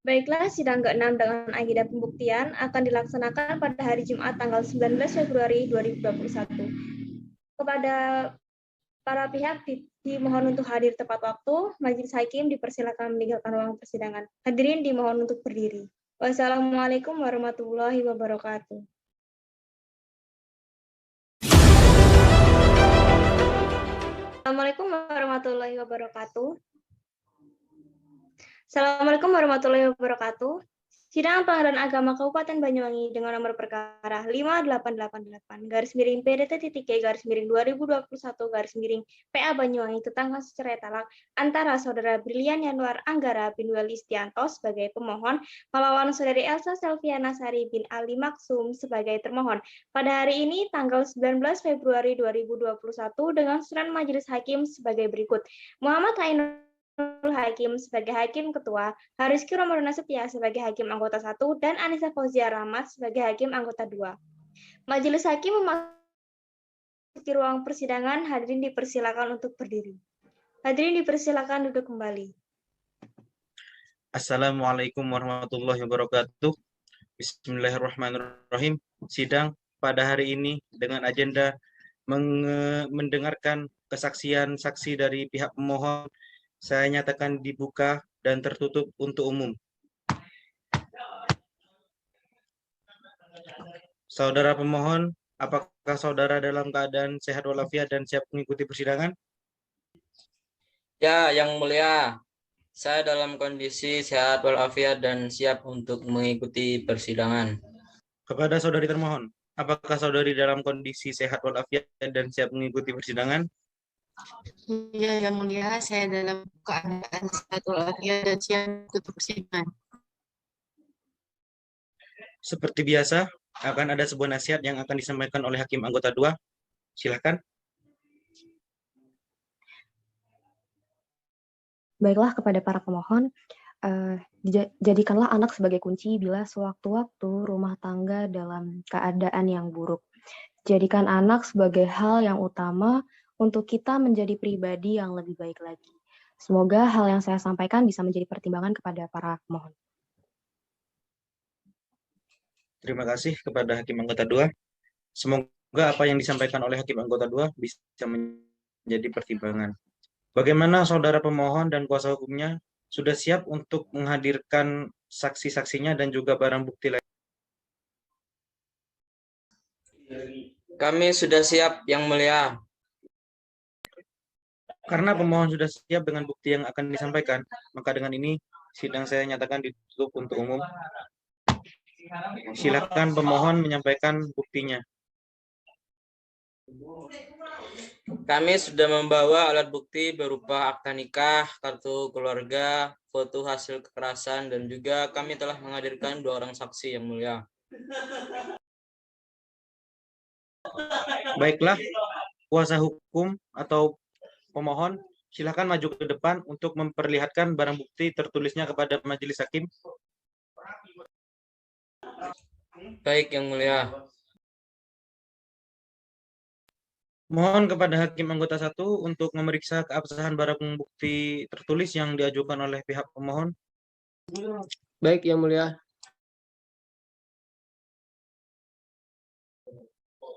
Baiklah, sidang ke-6 dengan agenda pembuktian akan dilaksanakan pada hari Jumat tanggal 19 Februari 2021. Kepada para pihak dimohon untuk hadir tepat waktu. Majelis Hakim dipersilakan meninggalkan ruang persidangan. Hadirin dimohon untuk berdiri. Wassalamualaikum warahmatullahi wabarakatuh. Assalamualaikum warahmatullahi wabarakatuh. Assalamualaikum warahmatullahi wabarakatuh. Sidang Pengadilan Agama Kabupaten Banyuwangi dengan nomor perkara 5888-P/2021-2021 Banyuwangi tentang kasus cerai talak antara Saudara Brilian Yanuar Anggara bin Welistianto sebagai pemohon melawan Saudari Elsa Selviana Sari bin Ali Maksum sebagai termohon pada hari ini tanggal 19 Februari 2021 dengan susunan Majelis Hakim sebagai berikut. Muhammad Ainul Hakim sebagai Hakim Ketua, Harizky Romadhon Setia sebagai Hakim Anggota 1, dan Anissa Fauzia Rahmat sebagai Hakim Anggota 2. Majelis Hakim memasuki ruang persidangan, hadirin dipersilakan untuk berdiri. Hadirin dipersilakan duduk kembali. Assalamualaikum warahmatullahi wabarakatuh. Bismillahirrahmanirrahim. Sidang pada hari ini dengan agenda mendengarkan kesaksian saksi dari pihak pemohon, saya nyatakan dibuka dan tertutup untuk umum. Saudara pemohon, apakah saudara dalam keadaan sehat walafiat dan siap mengikuti persidangan? Ya, Yang Mulia, saya dalam kondisi sehat walafiat dan siap untuk mengikuti persidangan. Kepada saudari termohon, apakah saudari dalam kondisi sehat walafiat dan siap mengikuti persidangan? Ya, Yang Mulia, saya dalam keadaan sehat walafiat dan siap untuk persidangan. Seperti biasa, akan ada sebuah nasihat yang akan disampaikan oleh Hakim Anggota 2. Silakan. Baiklah, kepada para pemohon, jadikanlah anak sebagai kunci bila sewaktu-waktu rumah tangga dalam keadaan yang buruk. Jadikan anak sebagai hal yang utama untuk kita menjadi pribadi yang lebih baik lagi. Semoga hal yang saya sampaikan bisa menjadi pertimbangan kepada para pemohon. Terima kasih kepada Hakim Anggota 2. Semoga apa yang disampaikan oleh Hakim Anggota 2 bisa menjadi pertimbangan. Bagaimana saudara pemohon dan kuasa hukumnya sudah siap untuk menghadirkan saksi-saksinya dan juga barang bukti lain? Kami sudah siap, Yang Mulia. Karena pemohon sudah siap dengan bukti yang akan disampaikan, maka dengan ini sidang saya nyatakan ditutup untuk umum. Silakan pemohon menyampaikan buktinya. Kami sudah membawa alat bukti berupa akta nikah, kartu keluarga, foto hasil kekerasan, dan juga kami telah menghadirkan 2 orang saksi, Yang Mulia. Baiklah, kuasa hukum atau pemohon, silakan maju ke depan untuk memperlihatkan barang bukti tertulisnya kepada majelis hakim. Baik, Yang Mulia. Mohon kepada Hakim Anggota 1 untuk memeriksa keabsahan barang bukti tertulis yang diajukan oleh pihak pemohon. Baik, Yang Mulia.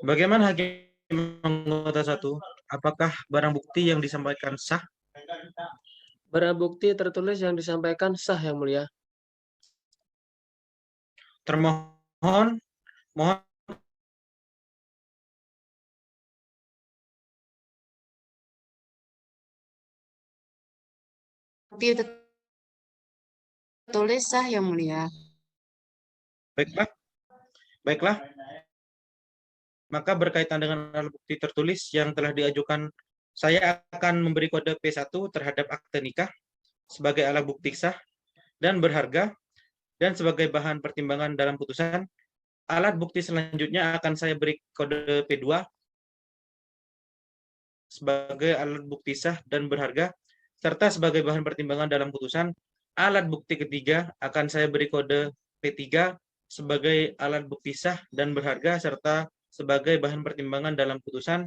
Bagaimana Hakim Anggota 1? Apakah barang bukti yang disampaikan sah? Barang bukti tertulis yang disampaikan sah, Yang Mulia. Termohon, mohon Bukti tertulis sah, Yang Mulia. Baiklah. Maka berkaitan dengan alat bukti tertulis yang telah diajukan, saya akan memberi kode P1 terhadap akte nikah sebagai alat bukti sah dan berharga dan sebagai bahan pertimbangan dalam putusan. Alat bukti selanjutnya akan saya beri kode P2 sebagai alat bukti sah dan berharga serta sebagai bahan pertimbangan dalam putusan. Alat bukti ketiga akan saya beri kode P3 sebagai alat bukti sah dan berharga serta sebagai bahan pertimbangan dalam putusan.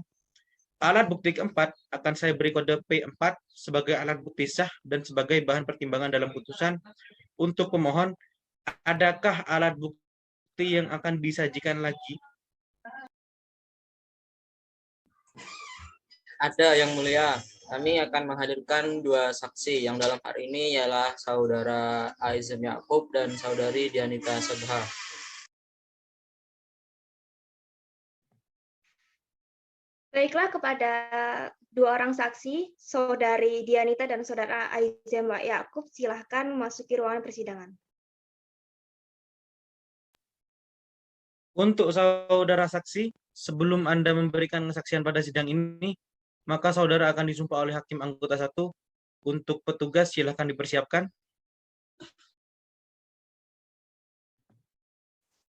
Alat bukti keempat akan saya beri kode P4 sebagai alat bukti sah dan sebagai bahan pertimbangan dalam putusan. Untuk pemohon, adakah alat bukti yang akan disajikan lagi? Ada, Yang Mulia. Kami akan menghadirkan 2 saksi yang dalam hari ini ialah Saudara Aizem Yakub dan Saudari Dianita Sabha. Baiklah, kepada 2 orang saksi, Saudari Dianita dan Saudara Aizem Yakub, silahkan memasuki ruangan persidangan. Untuk saudara saksi, sebelum Anda memberikan kesaksian pada sidang ini, maka saudara akan disumpah oleh Hakim Anggota 1. Untuk petugas, silahkan dipersiapkan.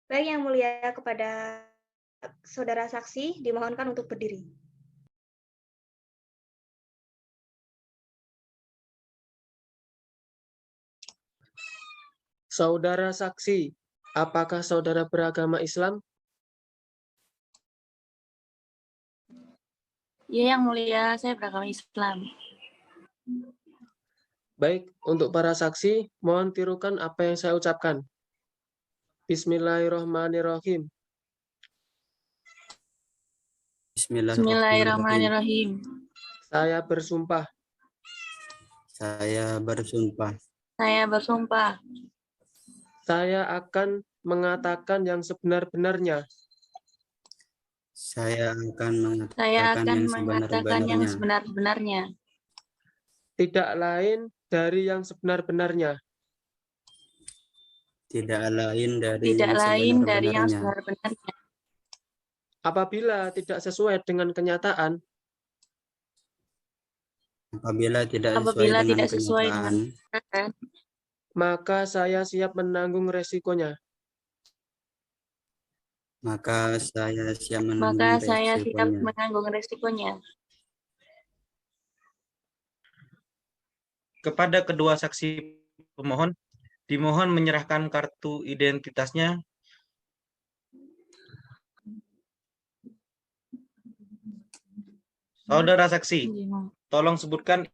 Baik, Yang Mulia, kepada saudara saksi, dimohonkan untuk berdiri. Saudara saksi, apakah saudara beragama Islam? Iya, Yang Mulia, saya beragama Islam. Baik, untuk para saksi, mohon tirukan apa yang saya ucapkan. Bismillahirrahmanirrahim. Bismillahirrahmanirrahim. Saya bersumpah Saya bersumpah. Saya bersumpah. saya akan mengatakan yang sebenar-benarnya Saya akan Saya mengatakan akan yang mengatakan yang sebenar-benarnya. sebenar-benarnya. tidak lain dari yang sebenar-benarnya. Tidak lain dari Tidak yang lain dari yang sebenar-benarnya. sebenar-benarnya. Apabila tidak sesuai dengan kenyataan, Apabila tidak sesuai Apabila dengan tidak sesuai kenyataan, dengan kenyataan, maka saya siap menanggung resikonya. maka saya siap maka menanggung saya siap resikonya. menanggung resikonya. Kepada kedua saksi pemohon, dimohon menyerahkan kartu identitasnya. Saudara saksi, tolong sebutkan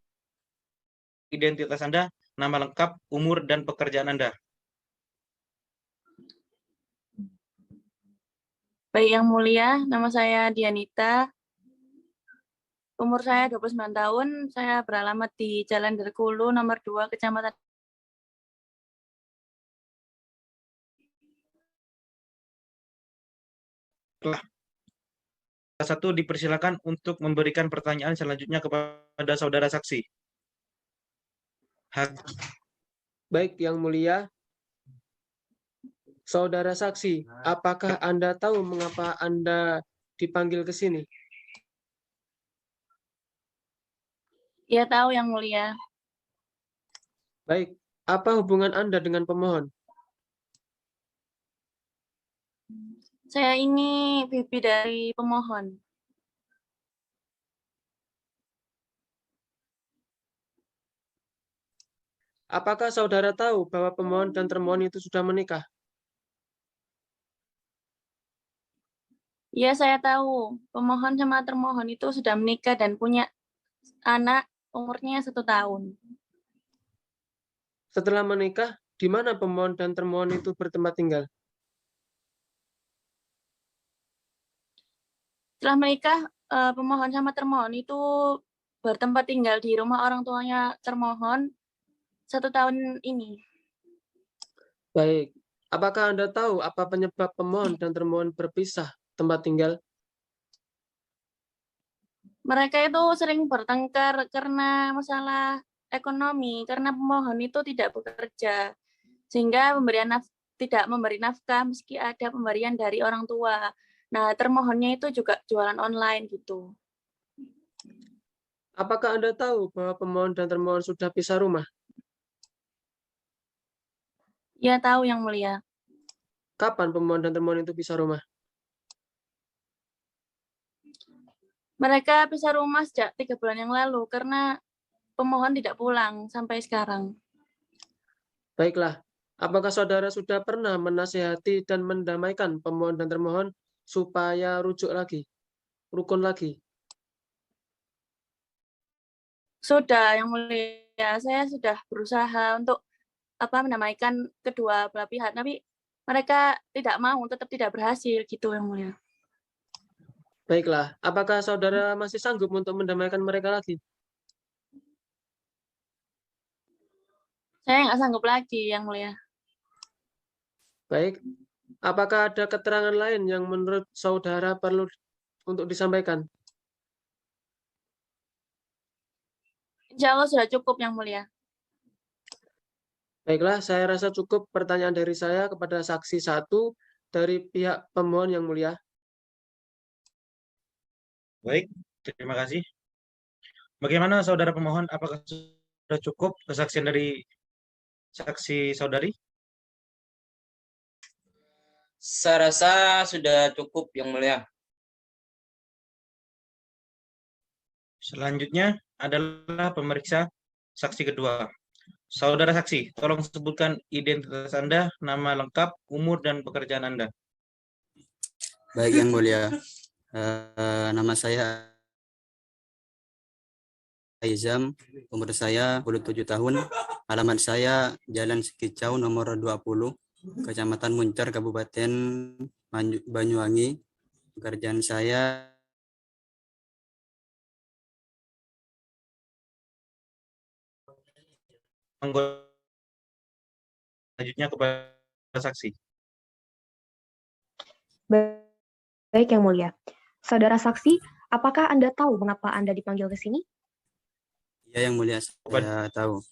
identitas Anda, nama lengkap, umur, dan pekerjaan Anda. Baik Yang Mulia, nama saya Dianita. Umur saya 29 tahun, saya beralamat di Jalan Derkulu, nomor 2, Kecamatan. Satu, dipersilakan untuk memberikan pertanyaan selanjutnya kepada saudara saksi. Baik, Yang Mulia. Saudara saksi, apakah Anda tahu mengapa Anda dipanggil ke sini? Iya tahu Yang Mulia. Baik, apa hubungan Anda dengan pemohon? Saya ini bibi dari pemohon. Apakah saudara tahu bahwa pemohon dan termohon itu sudah menikah? Iya saya tahu, pemohon sama termohon itu sudah menikah dan punya anak umurnya 1 tahun. Setelah menikah, di mana pemohon dan termohon itu bertempat tinggal? Setelah menikah, pemohon sama termohon itu bertempat tinggal di rumah orang tuanya termohon 1 tahun ini. Baik, apakah Anda tahu apa penyebab pemohon dan termohon berpisah tempat tinggal? Mereka itu sering bertengkar karena masalah ekonomi, karena pemohon itu tidak bekerja, sehingga tidak memberi nafkah meski ada pemberian dari orang tua. Nah, termohonnya itu juga jualan online gitu. Apakah Anda tahu bahwa pemohon dan termohon sudah pisah rumah? Ya tahu Yang Mulia. Kapan pemohon dan termohon itu pisah rumah? Mereka pisah rumah sejak 3 bulan yang lalu karena pemohon tidak pulang sampai sekarang. Baiklah, apakah saudara sudah pernah menasihati dan mendamaikan pemohon dan termohon supaya rukun lagi? Sudah Yang Mulia, saya sudah berusaha untuk mendamaikan kedua belah pihak, tapi mereka tetap tidak berhasil gitu Yang Mulia. Baiklah, apakah saudara masih sanggup untuk mendamaikan mereka lagi? Saya nggak sanggup lagi Yang Mulia. Baik, apakah ada keterangan lain yang menurut saudara perlu untuk disampaikan? Insya Allah sudah cukup Yang Mulia. Baiklah, saya rasa cukup pertanyaan dari saya kepada saksi 1 dari pihak pemohon Yang Mulia. Baik, terima kasih. Bagaimana saudara pemohon, apakah sudah cukup kesaksian dari saksi saudari? Saya rasa sudah cukup Yang Mulia. Selanjutnya adalah pemeriksa saksi kedua. Saudara saksi, tolong sebutkan identitas Anda, nama lengkap, umur, dan pekerjaan Anda. Baik Yang Mulia, nama saya Aizam, umur saya 27 tahun, alamat saya Jalan Sekicau nomor 20, Kecamatan Muncar, Kabupaten Banyuwangi. Pekerjaan saya Selanjutnya kepada saksi. Baik, Yang Mulia. Saudara saksi, apakah Anda tahu mengapa Anda dipanggil ke sini? ya Yang Mulia, saya tahu.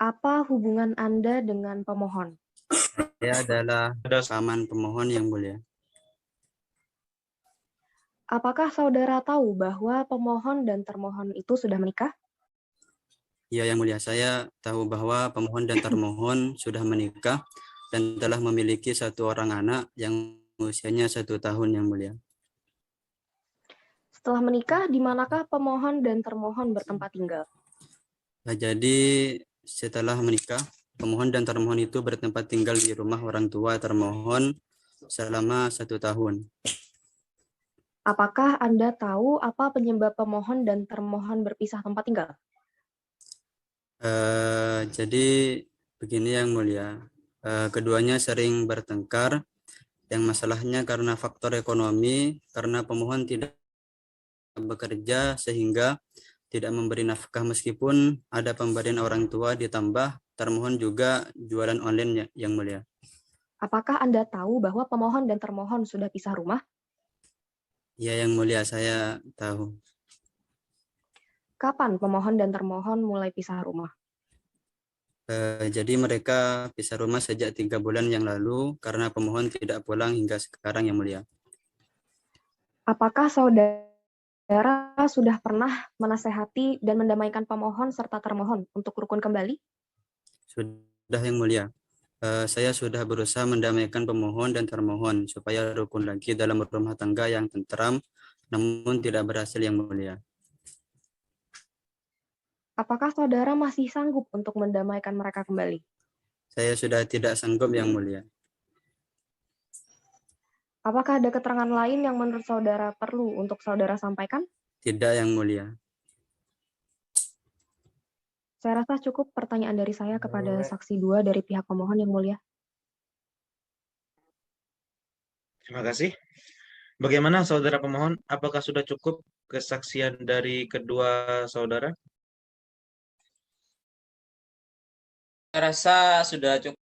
Apa hubungan Anda dengan pemohon? Saya adalah paman pemohon, Yang Mulia. Apakah saudara tahu bahwa pemohon dan termohon itu sudah menikah? Ya Yang Mulia, saya tahu bahwa pemohon dan termohon sudah menikah dan telah memiliki satu orang anak yang usianya 1 tahun, Yang Mulia. Setelah menikah, di manakah pemohon dan termohon bertempat tinggal? Nah, jadi setelah menikah, pemohon dan termohon itu bertempat tinggal di rumah orang tua termohon selama 1 tahun. Apakah Anda tahu apa penyebab pemohon dan termohon berpisah tempat tinggal? Jadi begini Yang Mulia, keduanya sering bertengkar. Yang masalahnya karena faktor ekonomi, karena pemohon tidak bekerja sehingga tidak memberi nafkah meskipun ada pemberian orang tua, ditambah termohon juga jualan online, Yang Mulia. Apakah Anda tahu bahwa pemohon dan termohon sudah pisah rumah? Ya Yang Mulia, saya tahu. Kapan pemohon dan termohon mulai pisah rumah? Jadi mereka pisah rumah sejak 3 bulan yang lalu karena pemohon tidak pulang hingga sekarang, Yang Mulia. Apakah saudara sudah pernah menasehati dan mendamaikan pemohon serta termohon untuk rukun kembali? Sudah, Yang Mulia. Saya sudah berusaha mendamaikan pemohon dan termohon supaya rukun lagi dalam rumah tangga yang tentram, namun tidak berhasil, Yang Mulia. Apakah saudara masih sanggup untuk mendamaikan mereka kembali? Saya sudah tidak sanggup, Yang Mulia. Apakah ada keterangan lain yang menurut saudara perlu untuk saudara sampaikan? Tidak, Yang Mulia. Saya rasa cukup pertanyaan dari saya kepada saksi 2 dari pihak pemohon, Yang Mulia. Terima kasih. Bagaimana saudara pemohon? Apakah sudah cukup kesaksian dari kedua saudara? Saya rasa sudah cukup.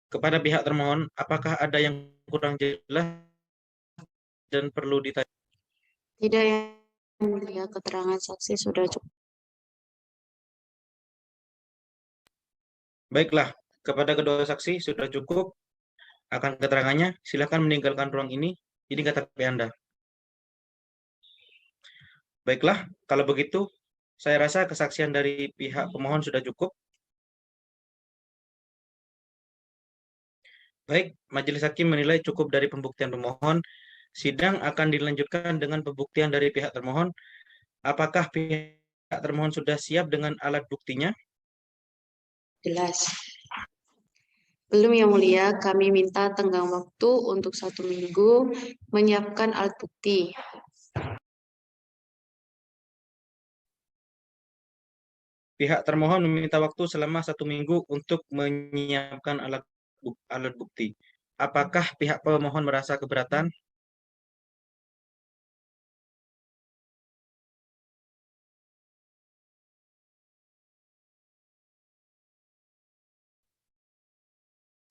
Kepada pihak termohon, apakah ada yang kurang jelas dan perlu ditanya? Tidak, Yang Mulia, keterangan saksi sudah cukup. Baiklah, kepada kedua saksi sudah cukup akan keterangannya. Silakan meninggalkan ruang ini. Ini KTP Anda. Baiklah, kalau begitu saya rasa kesaksian dari pihak pemohon sudah cukup. Baik, majelis hakim menilai cukup dari pembuktian pemohon. Sidang akan dilanjutkan dengan pembuktian dari pihak termohon. Apakah pihak termohon sudah siap dengan alat buktinya? Jelas. Belum, Yang Mulia, kami minta tenggang waktu untuk 1 minggu menyiapkan alat bukti. Pihak termohon meminta waktu selama 1 minggu untuk menyiapkan alat bukti. Apakah pihak pemohon merasa keberatan?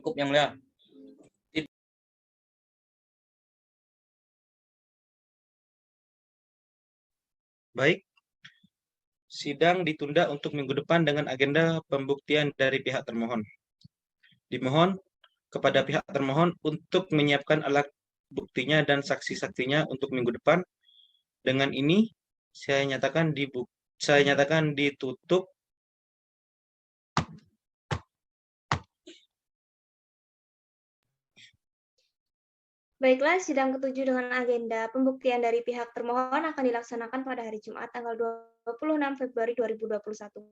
Cukup, Yang Mulia. Baik, sidang ditunda untuk minggu depan dengan agenda pembuktian dari pihak termohon. Dimohon kepada pihak termohon untuk menyiapkan alat buktinya dan saksi-saksinya untuk minggu depan. Dengan ini saya nyatakan ditutup. Baiklah, sidang ke-7 dengan agenda pembuktian dari pihak termohon akan dilaksanakan pada hari Jumat tanggal 26 Februari 2021.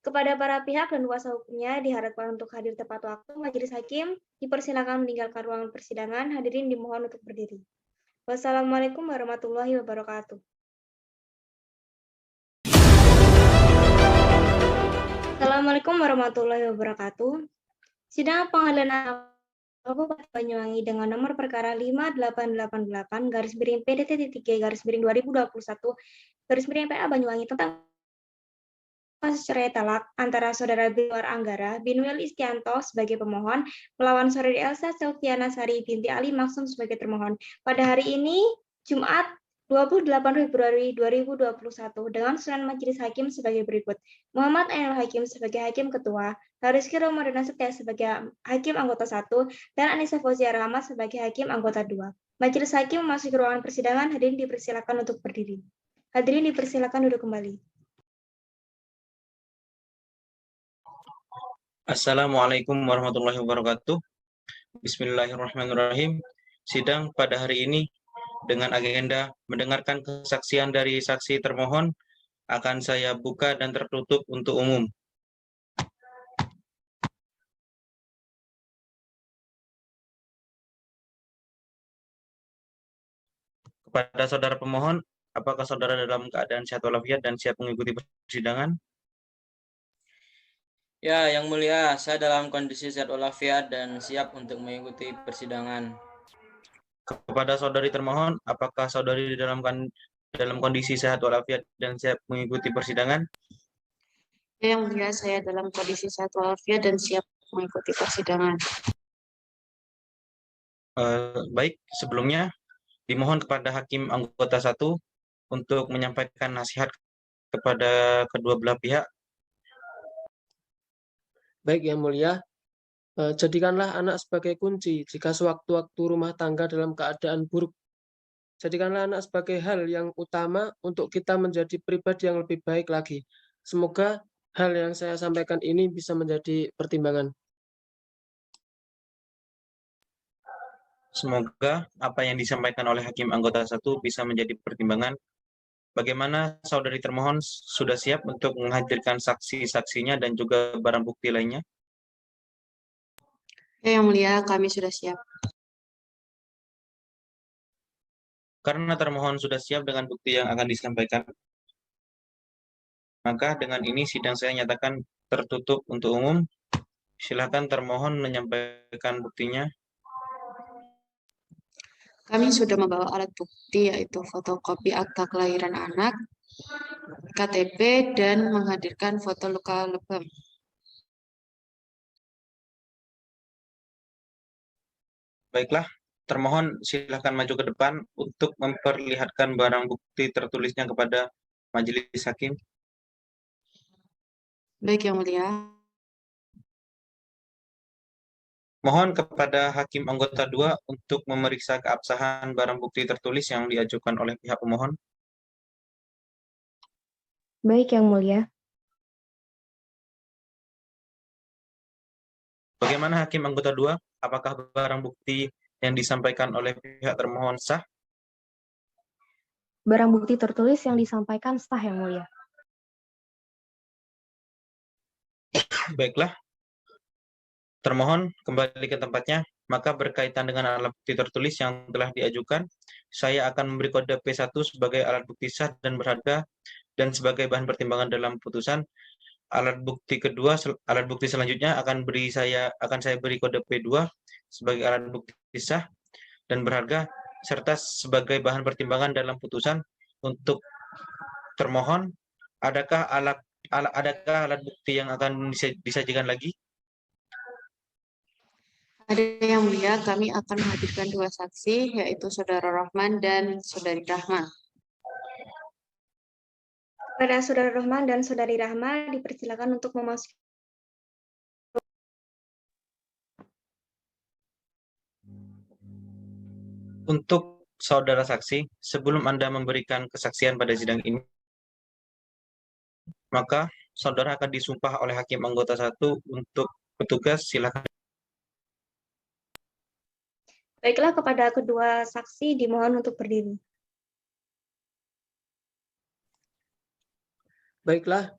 Kepada para pihak dan kuasa hukumnya diharapkan untuk hadir tepat waktu. Majelis Hakim dipersilakan meninggalkan ruangan persidangan. Hadirin dimohon untuk berdiri. Wassalamualaikum warahmatullahi wabarakatuh. Assalamualaikum warahmatullahi wabarakatuh. Sidang Pengadilan Anak Kabupaten Banyuwangi dengan nomor perkara 5888/PDT-G/2021/PA kasus cerai talak antara Saudara Binwar Anggara Binwel Istianto sebagai pemohon melawan Saudari Elsa Selviana Sari binti Ali Maksum sebagai termohon pada hari ini Jumat 28 Februari 2021 dengan susunan Majelis Hakim sebagai berikut. Muhammad Ainul Hakim sebagai Hakim Ketua, Rizky Romadana Setia sebagai Hakim Anggota 1, dan Anissa Fauzia Rahmat sebagai Hakim Anggota 2. Majelis Hakim memasuki ruangan persidangan. Hadirin dipersilakan untuk berdiri. Hadirin dipersilakan duduk kembali. Assalamualaikum warahmatullahi wabarakatuh. Bismillahirrahmanirrahim. Sidang pada hari ini dengan agenda mendengarkan kesaksian dari saksi termohon akan saya buka dan tertutup untuk umum. Kepada saudara pemohon, apakah saudara dalam keadaan sehat walafiat dan siap mengikuti persidangan? Ya, Yang Mulia, saya dalam kondisi sehat walafiat dan siap untuk mengikuti persidangan. Kepada saudari termohon, apakah saudari dalam kondisi sehat walafiat dan siap mengikuti persidangan? Ya, Yang Mulia, saya dalam kondisi sehat walafiat dan siap mengikuti persidangan. Baik, sebelumnya dimohon kepada Hakim Anggota 1 untuk menyampaikan nasihat kepada kedua belah pihak. Baik, Yang Mulia, jadikanlah anak sebagai kunci jika sewaktu-waktu rumah tangga dalam keadaan buruk. Jadikanlah anak sebagai hal yang utama untuk kita menjadi pribadi yang lebih baik lagi. Semoga hal yang saya sampaikan ini bisa menjadi pertimbangan. Semoga apa yang disampaikan oleh Hakim Anggota 1 bisa menjadi pertimbangan. Bagaimana saudari termohon sudah siap untuk menghadirkan saksi-saksinya dan juga barang bukti lainnya? Ya, Yang Mulia, kami sudah siap. Karena termohon sudah siap dengan bukti yang akan disampaikan, maka dengan ini sidang saya nyatakan tertutup untuk umum. Silakan termohon menyampaikan buktinya. Kami sudah membawa alat bukti yaitu fotokopi akta kelahiran anak, KTP, dan menghadirkan foto luka lebam. Baiklah, termohon silakan maju ke depan untuk memperlihatkan barang bukti tertulisnya kepada Majelis Hakim. Baik, Yang Mulia. Mohon kepada Hakim Anggota 2 untuk memeriksa keabsahan barang bukti tertulis yang diajukan oleh pihak pemohon. Baik, Yang Mulia. Bagaimana Hakim Anggota 2? Apakah barang bukti yang disampaikan oleh pihak termohon sah? Barang bukti tertulis yang disampaikan sah, Yang Mulia. Baiklah. Termohon kembali ke tempatnya. Maka berkaitan dengan alat bukti tertulis yang telah diajukan, saya akan memberi kode P1 sebagai alat bukti sah dan berharga dan sebagai bahan pertimbangan dalam putusan. Alat bukti kedua, alat bukti selanjutnya akan saya beri kode P2 sebagai alat bukti sah dan berharga serta sebagai bahan pertimbangan dalam putusan. Untuk termohon, adakah alat bukti yang akan disajikan lagi? Ada, Yang Mulia, kami akan menghadirkan dua saksi, yaitu Saudara Rahman dan Saudari Rahma. Kepada Saudara Rahman dan Saudari Rahma dipersilakan untuk memasuki. Untuk saudara saksi, sebelum Anda memberikan kesaksian pada sidang ini, maka saudara akan disumpah oleh Hakim Anggota 1 untuk petugas. Silakan. Baiklah, kepada kedua saksi dimohon untuk berdiri. Baiklah,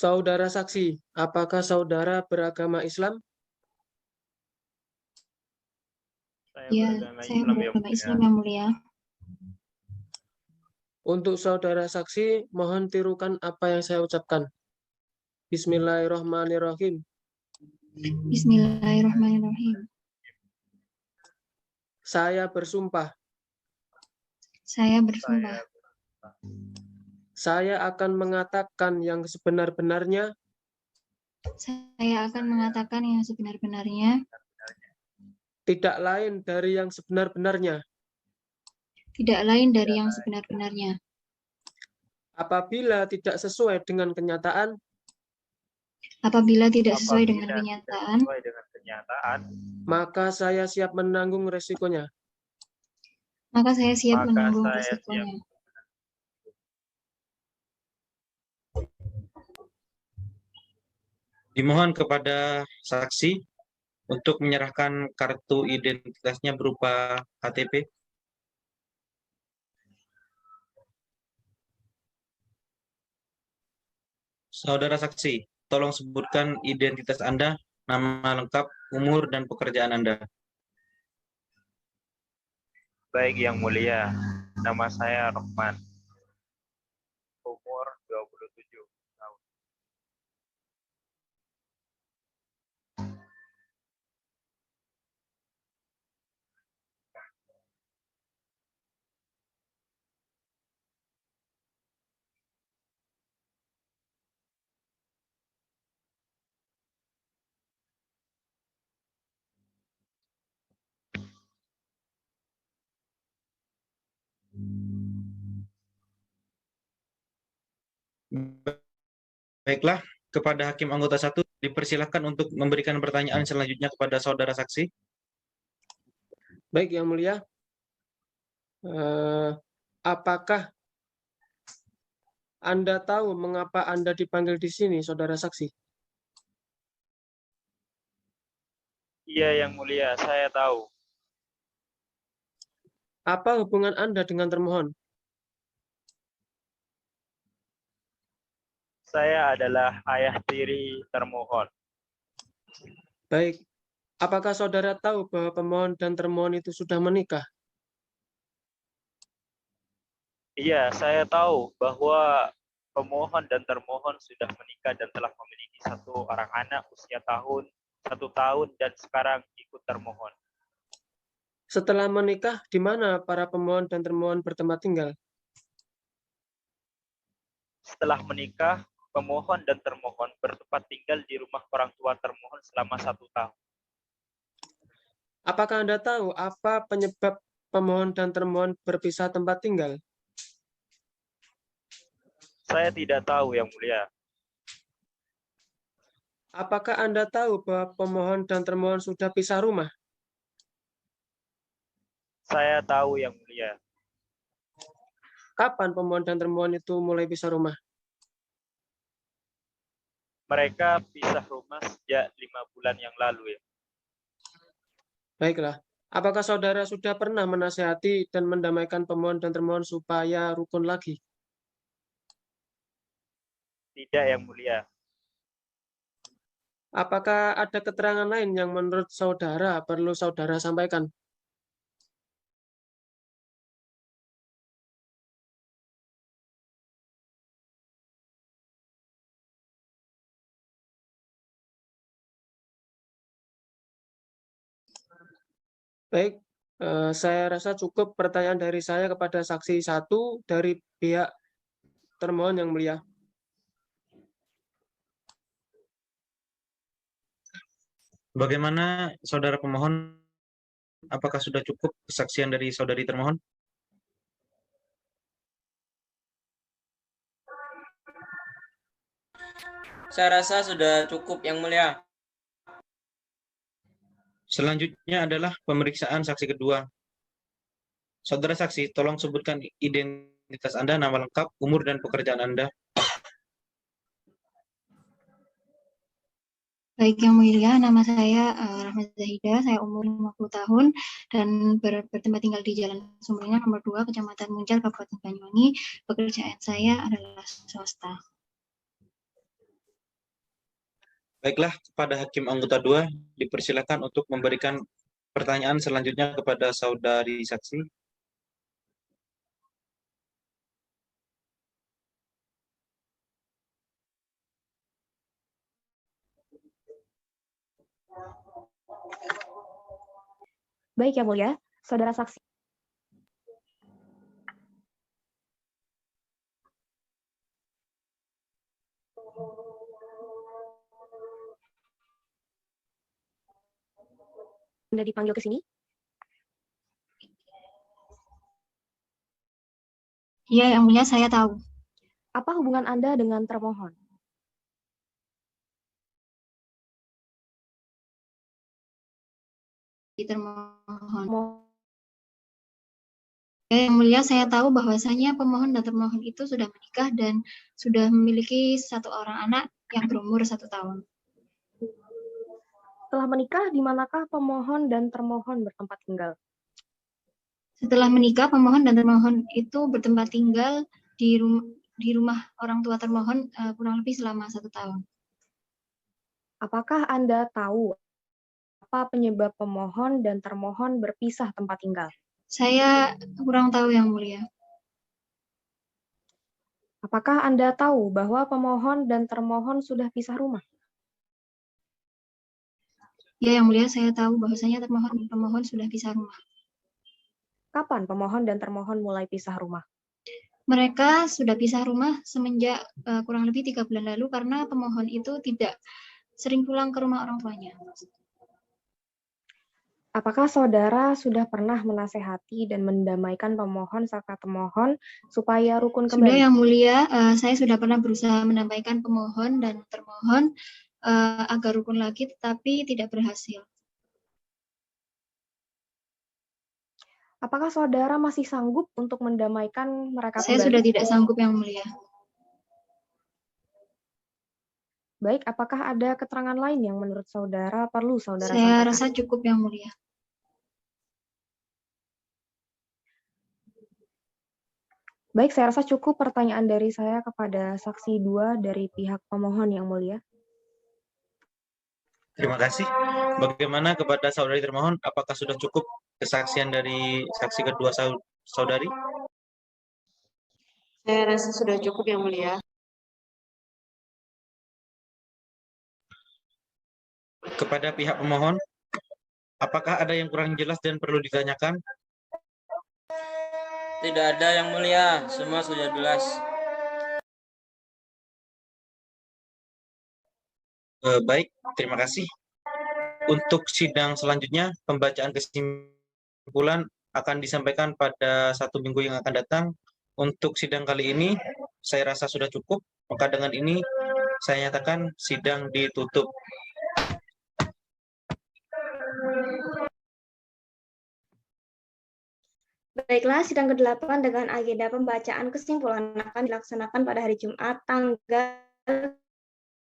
Saudara saksi, apakah saudara beragama Islam? Ya, saya beragama Islam yang mulia. Untuk saudara saksi, mohon tirukan apa yang saya ucapkan. Bismillahirrahmanirrahim. Bismillahirrahmanirrahim. Saya bersumpah, Saya bersumpah, saya akan mengatakan yang sebenar-benarnya saya akan mengatakan yang sebenar-benarnya, tidak lain dari yang sebenar-benarnya. tidak lain dari yang sebenar-benarnya. Apabila tidak sesuai dengan kenyataan, Apabila tidak sesuai dengan kenyataan, maka saya siap menanggung resikonya. maka saya siap menanggung risikonya. Dimohon kepada saksi untuk menyerahkan kartu identitasnya berupa KTP. Saudara saksi, tolong sebutkan identitas Anda, nama lengkap, umur, dan pekerjaan Anda. Baik Yang Mulia, nama saya Rohman. Umur 27 tahun. Baiklah, kepada Hakim Anggota 1, dipersilakan untuk memberikan pertanyaan selanjutnya kepada saudara saksi. Baik, Yang Mulia. Apakah Anda tahu mengapa Anda dipanggil di sini, saudara saksi? Iya Yang Mulia, saya tahu. Apa hubungan Anda dengan termohon? Saya adalah ayah tiri termohon. Baik, apakah saudara tahu bahwa pemohon dan termohon itu sudah menikah? Iya, saya tahu bahwa pemohon dan termohon sudah menikah dan telah memiliki satu orang anak usia 1 tahun dan sekarang ikut termohon. Setelah menikah, di mana para pemohon dan termohon bertempat tinggal? Setelah menikah, pemohon dan termohon bertempat tinggal di rumah orang tua termohon selama 1 tahun. Apakah Anda tahu apa penyebab pemohon dan termohon berpisah tempat tinggal? Saya tidak tahu, Yang Mulia. Apakah Anda tahu bahwa pemohon dan termohon sudah pisah rumah? Saya tahu, Yang Mulia. Kapan pemohon dan termohon itu mulai pisah rumah? Mereka pisah rumah sejak 5 bulan yang lalu, ya. Baiklah. Apakah saudara sudah pernah menasihati dan mendamaikan pemohon dan termohon supaya rukun lagi? Tidak, Yang Mulia. Apakah ada keterangan lain yang menurut saudara perlu saudara sampaikan? Baik, saya rasa cukup pertanyaan dari saya kepada saksi 1 dari pihak termohon, Yang Mulia. Bagaimana saudara pemohon? Apakah sudah cukup kesaksian dari saudari termohon? Saya rasa sudah cukup, Yang Mulia. Selanjutnya adalah pemeriksaan saksi kedua. Saudara saksi, tolong sebutkan identitas Anda, nama lengkap, umur, dan pekerjaan Anda. Baik Yang Mulia, nama saya Rahmat Zahida, saya umur 50 tahun dan bertempat tinggal di Jalan Sumbernya nomor 2, Kecamatan Muncar, Kabupaten Banyuwangi. Pekerjaan saya adalah swasta. Baiklah, kepada Hakim Anggota 2 dipersilakan untuk memberikan pertanyaan selanjutnya kepada saudari saksi. Baik Yang Mulia, saudara saksi. Anda dipanggil ke sini? Iya, Yang Mulia, saya tahu. Apa hubungan Anda dengan termohon? Termohon. Ya, Yang Mulia, saya tahu bahwasanya pemohon dan termohon itu sudah menikah dan sudah memiliki satu orang anak yang berumur 1 tahun. Setelah menikah, di manakah pemohon dan termohon bertempat tinggal? Setelah menikah, pemohon dan termohon itu bertempat tinggal di rumah orang tua termohon kurang lebih selama 1 tahun. Apakah Anda tahu apa penyebab pemohon dan termohon berpisah tempat tinggal? Saya kurang tahu, Yang Mulia. Apakah Anda tahu bahwa pemohon dan termohon sudah pisah rumah? Ya, Yang Mulia, saya tahu bahwasanya termohon dan pemohon sudah pisah rumah. Kapan pemohon dan termohon mulai pisah rumah? Mereka sudah pisah rumah semenjak kurang lebih 3 bulan lalu karena pemohon itu tidak sering pulang ke rumah orang tuanya. Apakah saudara sudah pernah menasehati dan mendamaikan pemohon serta termohon supaya rukun Sudah, kembali? Yang Mulia, saya sudah pernah berusaha menyampaikan pemohon dan termohon agar rukun lagi, tetapi tidak berhasil. Apakah saudara masih sanggup untuk mendamaikan mereka Saya kembali? sudah tidak sanggup, Yang Mulia. Baik, apakah ada keterangan lain yang menurut saudara perlu saudara Saya sampaikan? rasa cukup, Yang Mulia. Baik, saya rasa cukup pertanyaan dari saya kepada saksi 2 dari pihak pemohon yang mulia. Terima kasih. Bagaimana kepada saudari termohon, apakah sudah cukup kesaksian dari saksi kedua saudari? Saya rasa sudah cukup, Yang Mulia. Kepada pihak pemohon, apakah ada yang kurang jelas dan perlu ditanyakan? Tidak ada, Yang Mulia, semua sudah jelas. Baik, terima kasih. Untuk sidang selanjutnya, pembacaan kesimpulan akan disampaikan pada 1 minggu yang akan datang. Untuk sidang kali ini, saya rasa sudah cukup. Maka dengan ini, saya nyatakan sidang ditutup. Baiklah, sidang ke-8 dengan agenda pembacaan kesimpulan akan dilaksanakan pada hari Jumat tanggal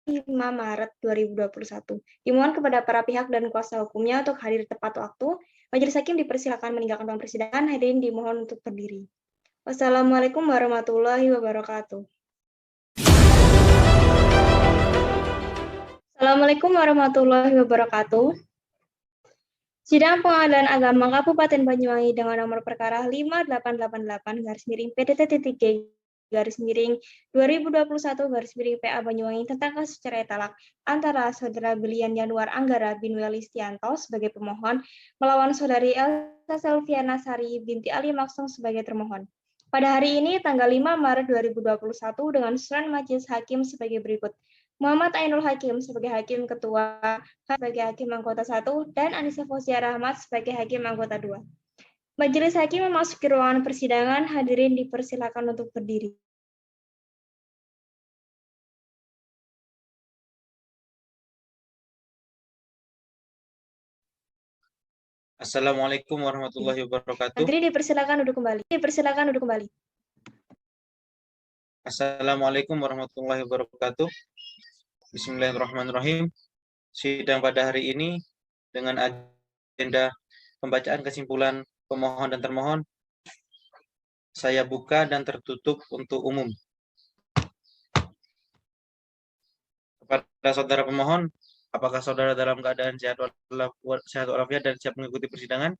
5 Maret 2021. Dimohon kepada para pihak dan kuasa hukumnya untuk hadir tepat waktu. Majelis Hakim dipersilakan meninggalkan ruang persidangan. Hadirin dimohon untuk berdiri. Wassalamualaikum warahmatullahi wabarakatuh. Assalamualaikum warahmatullahi wabarakatuh. Sidang Pengadilan Agama Kabupaten Banyuwangi dengan nomor perkara 5888/PDT-G-2021/PA Banyuwangi tentang kasus cerai talak antara saudara Bilian Januar Anggara bin Welistianto sebagai pemohon melawan saudari Elsa Selviana Sari binti Ali Maksum sebagai termohon. Pada hari ini tanggal 5 Maret 2021 dengan susunan Majelis Hakim sebagai berikut. Muhammad Ainul Hakim sebagai Hakim Ketua, sebagai Hakim Anggota 1, dan Anissa Fauzia Rahmat sebagai Hakim Anggota 2. Majelis Hakim memasuki ruangan persidangan, hadirin dipersilakan untuk berdiri. Assalamualaikum warahmatullahi wabarakatuh. Hadirin dipersilakan duduk kembali. Assalamualaikum warahmatullahi wabarakatuh. Bismillahirrahmanirrahim. Sidang pada hari ini dengan agenda pembacaan kesimpulan pemohon dan termohon saya buka dan tertutup untuk umum. Kepada saudara pemohon, Apakah saudara dalam keadaan sehat walafiat dan siap mengikuti persidangan?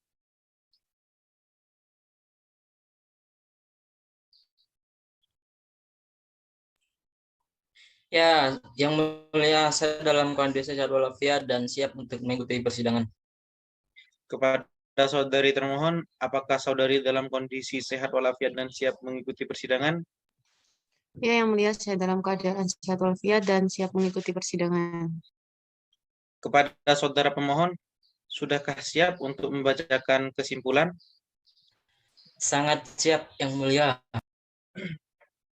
Ya, yang mulia, saya dalam kondisi sehat walafiat dan siap untuk mengikuti persidangan. Kepada saudari termohon, apakah saudari dalam kondisi sehat walafiat dan siap mengikuti persidangan? Ya, yang mulia, saya dalam keadaan sehat walafiat dan siap mengikuti persidangan. Kepada saudara pemohon, sudahkah siap untuk membacakan kesimpulan? Sangat siap, yang mulia.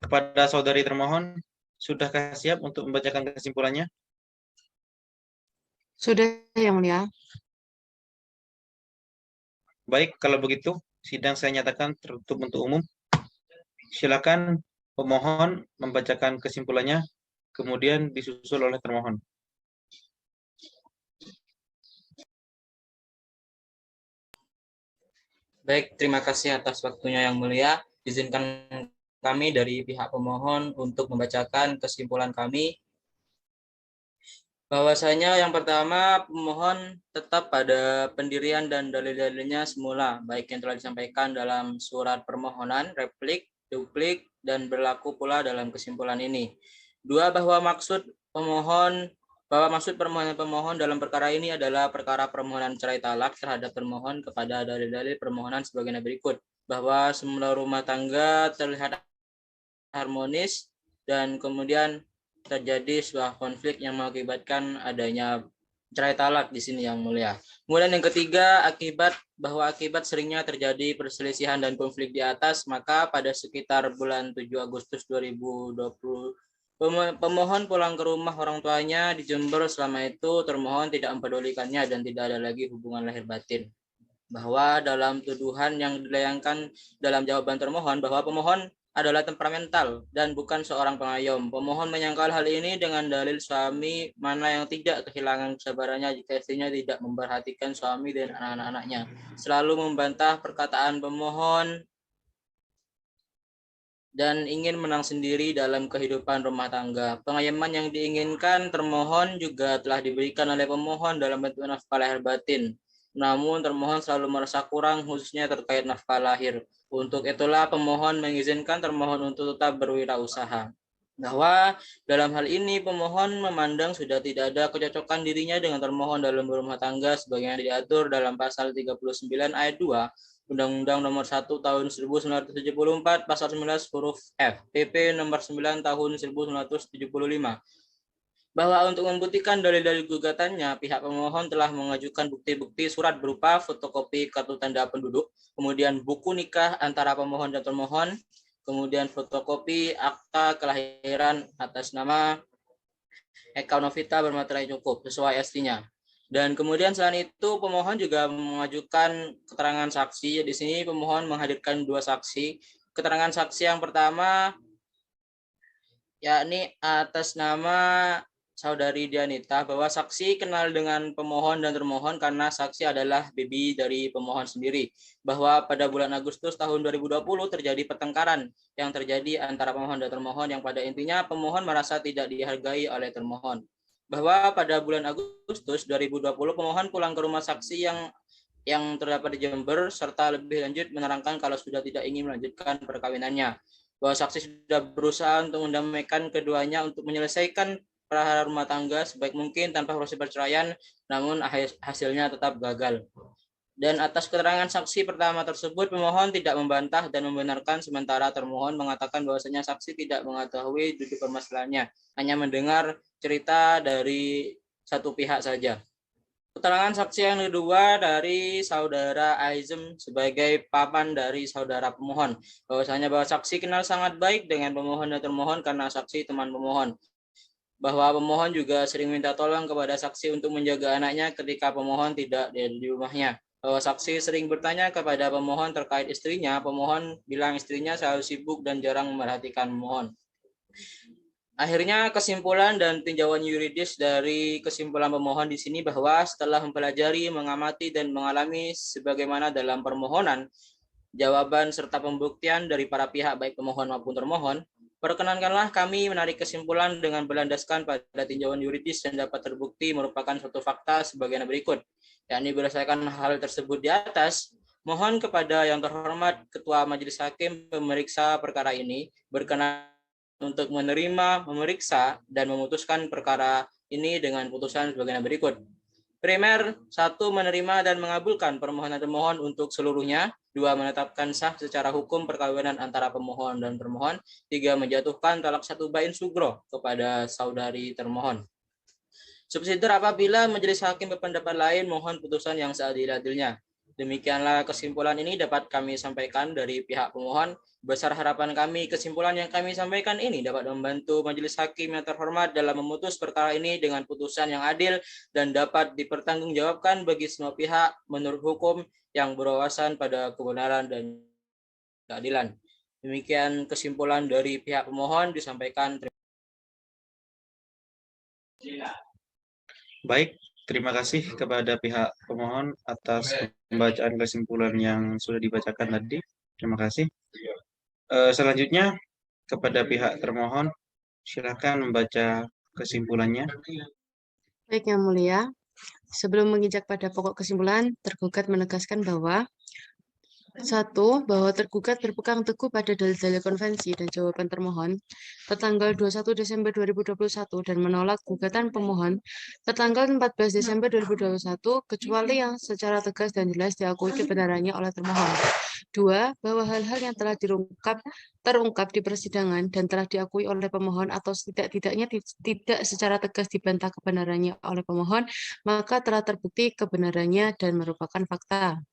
Kepada saudari termohon, sudahkah siap untuk membacakan kesimpulannya? Sudah, yang mulia. Baik, kalau begitu, sidang saya nyatakan tertutup untuk umum. Silakan pemohon membacakan kesimpulannya, kemudian disusul oleh termohon. Baik, terima kasih atas waktunya yang mulia. Izinkan kami dari pihak pemohon untuk membacakan kesimpulan kami. Bahwasanya yang pertama, pemohon tetap pada pendirian dan dalil-dalilnya semula, baik yang telah disampaikan dalam surat permohonan, replik, duplik, dan berlaku pula dalam kesimpulan ini. Dua, bahwa maksud permohonan pemohon dalam perkara ini adalah perkara permohonan cerai talak terhadap termohon kepada dalil-dalil permohonan sebagaimana berikut, bahwa semula rumah tangga terlihat harmonis dan kemudian terjadi sebuah konflik yang mengakibatkan adanya cerai talak di sini yang mulia. Kemudian yang ketiga, akibat seringnya terjadi perselisihan dan konflik di atas, maka pada sekitar bulan 7 Agustus 2020 pemohon pulang ke rumah orang tuanya di Jember. Selama itu termohon tidak mempedulikannya dan tidak ada lagi hubungan lahir batin. Bahwa dalam tuduhan yang dilayangkan dalam jawaban termohon bahwa pemohon adalah temperamental dan bukan seorang pengayom. Pemohon menyangkal hal ini dengan dalil suami mana yang tidak kehilangan kesabarannya jika istrinya tidak memperhatikan suami dan anak-anaknya. Selalu membantah perkataan pemohon dan ingin menang sendiri dalam kehidupan rumah tangga. Pengayaman yang diinginkan termohon juga telah diberikan oleh pemohon dalam bentuk nafkah lahir batin. Namun termohon selalu merasa kurang khususnya terkait nafkah lahir. Untuk itulah pemohon mengizinkan termohon untuk tetap berwirausaha. Bahwa dalam hal ini pemohon memandang sudah tidak ada kecocokan dirinya dengan termohon dalam berumah tangga sebagaimana diatur dalam pasal 39 ayat 2 Undang-Undang Nomor 1 Tahun 1974 Pasal 19 huruf F PP Nomor 9 Tahun 1975, bahwa untuk membuktikan dalil-dalil gugatannya, pihak pemohon telah mengajukan bukti-bukti surat berupa fotokopi kartu tanda penduduk, kemudian buku nikah antara pemohon dan termohon, kemudian fotokopi akta kelahiran atas nama Eka Novita bermaterai cukup sesuai ST-nya. Dan kemudian selain itu pemohon juga mengajukan keterangan saksi. Di sini pemohon menghadirkan dua saksi. Keterangan saksi yang pertama yakni atas nama Saudari Dianita, bahwa saksi kenal dengan pemohon dan termohon karena saksi adalah bibi dari pemohon sendiri. Bahwa pada bulan Agustus tahun 2020 terjadi pertengkaran yang terjadi antara pemohon dan termohon yang pada intinya pemohon merasa tidak dihargai oleh termohon. Bahwa pada bulan Agustus 2020 pemohon pulang ke rumah saksi yang terdapat di Jember serta lebih lanjut menerangkan kalau sudah tidak ingin melanjutkan perkawinannya. Bahwa saksi sudah berusaha untuk mendamaikan keduanya untuk menyelesaikan perkara rumah tangga sebaik mungkin tanpa proses perceraian, namun hasilnya tetap gagal. Dan atas keterangan saksi pertama tersebut, pemohon tidak membantah dan membenarkan, sementara termohon mengatakan bahwasanya saksi tidak mengetahui duduk permasalahannya, hanya mendengar cerita dari satu pihak saja. Keterangan saksi yang kedua dari saudara Aizem sebagai paman dari saudara pemohon, bahwasanya bahwa saksi kenal sangat baik dengan pemohon dan termohon karena saksi teman pemohon. Bahwa pemohon juga sering minta tolong kepada saksi untuk menjaga anaknya ketika pemohon tidak di rumahnya. Bahwa saksi sering bertanya kepada pemohon terkait istrinya, pemohon bilang istrinya selalu sibuk dan jarang memerhatikan pemohon. Akhirnya kesimpulan dan tinjauan yuridis dari kesimpulan pemohon di sini bahwa setelah mempelajari, mengamati, dan mengalami sebagaimana dalam permohonan, jawaban serta pembuktian dari para pihak baik pemohon maupun termohon, Perkenankanlah kami menarik kesimpulan dengan berlandaskan pada tinjauan yuridis dan dapat terbukti merupakan suatu fakta sebagaimana berikut, yakni berdasarkan hal tersebut di atas, mohon kepada yang terhormat Ketua Majelis Hakim pemeriksa perkara ini berkenan untuk menerima, memeriksa, dan memutuskan perkara ini dengan putusan sebagaimana berikut. Primer, 1. Menerima dan mengabulkan permohonan termohon untuk seluruhnya. 2. Menetapkan sah secara hukum perkawinan antara pemohon dan termohon. 3. Menjatuhkan talak 1 bain sugro kepada saudari termohon. Subsidiar apabila majelis hakim berpendapat lain, mohon putusan yang seadil-adilnya. Demikianlah kesimpulan ini dapat kami sampaikan dari pihak pemohon. Besar harapan kami kesimpulan yang kami sampaikan ini dapat membantu majelis hakim yang terhormat dalam memutus perkara ini dengan putusan yang adil dan dapat dipertanggungjawabkan bagi semua pihak menurut hukum yang berwawasan pada kebenaran dan keadilan. Demikian kesimpulan dari pihak pemohon disampaikan. Baik, terima kasih kepada pihak pemohon atas pembacaan kesimpulan yang sudah dibacakan tadi. Terima kasih. Selanjutnya kepada pihak termohon, silakan membaca kesimpulannya. Baik, Yang Mulia. Sebelum menginjak pada pokok kesimpulan, tergugat menegaskan bahwa 1. Bahwa tergugat berpegang teguh pada dalil-dalil konvensi dan jawaban termohon tertanggal 21 Desember 2021 dan menolak gugatan pemohon tertanggal 14 Desember 2021 kecuali yang secara tegas dan jelas diakui kebenarannya oleh termohon. 2. Bahwa hal-hal yang telah terungkap di persidangan dan telah diakui oleh pemohon atau setidak-tidaknya tidak secara tegas dibantah kebenarannya oleh pemohon, maka telah terbukti kebenarannya dan merupakan fakta.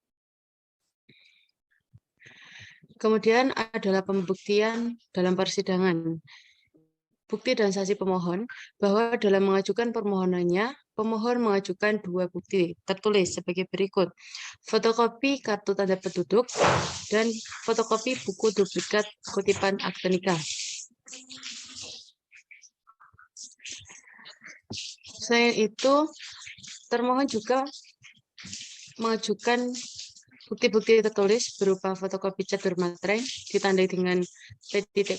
Kemudian adalah pembuktian dalam persidangan. Bukti dan saksi pemohon bahwa dalam mengajukan permohonannya, pemohon mengajukan 2 bukti tertulis sebagai berikut. Fotokopi kartu tanda penduduk dan fotokopi buku duplikat kutipan akte nikah. Selain itu, termohon juga mengajukan bukti-bukti tertulis berupa fotokopi cat bermaterai ditandai dengan P.01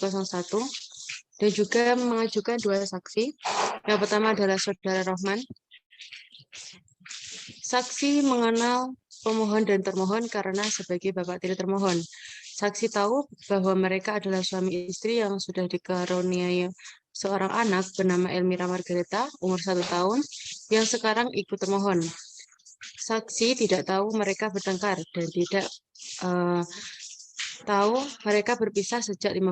dan juga mengajukan 2 saksi. Yang pertama adalah Saudara Rohman. Saksi mengenal pemohon dan termohon karena sebagai bapak tiri termohon. Saksi tahu bahwa mereka adalah suami istri yang sudah dikaruniai seorang anak bernama Elmira Margareta, umur 1 tahun, yang sekarang ikut termohon. Saksi tidak tahu mereka bertengkar dan tidak tahu mereka berpisah sejak 5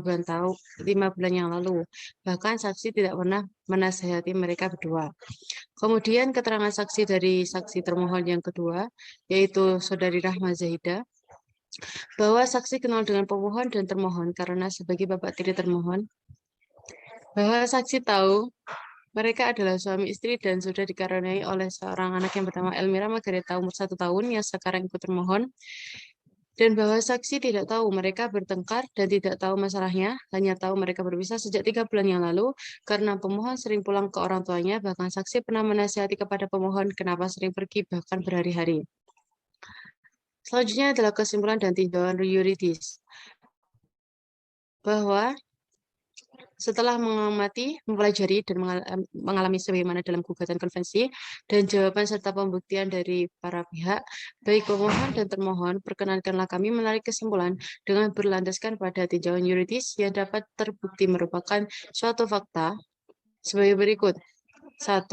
bulan yang lalu. Bahkan saksi tidak pernah menasihati mereka berdua. Kemudian keterangan saksi dari saksi termohon yang kedua, yaitu Saudari Rahma Zahida, bahwa saksi kenal dengan pemohon dan termohon karena sebagai bapak tiri termohon, bahwa saksi tahu mereka adalah suami istri dan sudah dikaruniai oleh seorang anak yang bernama Elmira Margareta umur 1 tahun yang sekarang ikut termohon, dan bahwa saksi tidak tahu mereka bertengkar dan tidak tahu masalahnya, hanya tahu mereka berpisah sejak 3 bulan yang lalu karena pemohon sering pulang ke orang tuanya, bahkan saksi pernah menasihati kepada pemohon kenapa sering pergi bahkan berhari-hari. Selanjutnya adalah kesimpulan dan tinjauan yuridis bahwa setelah mengamati, mempelajari, dan mengalami sebagaimana dalam gugatan konvensi dan jawaban serta pembuktian dari para pihak, baik pemohon dan termohon, perkenankanlah kami menarik kesimpulan dengan berlandaskan pada tinjauan yuridis yang dapat terbukti merupakan suatu fakta sebagai berikut. 1.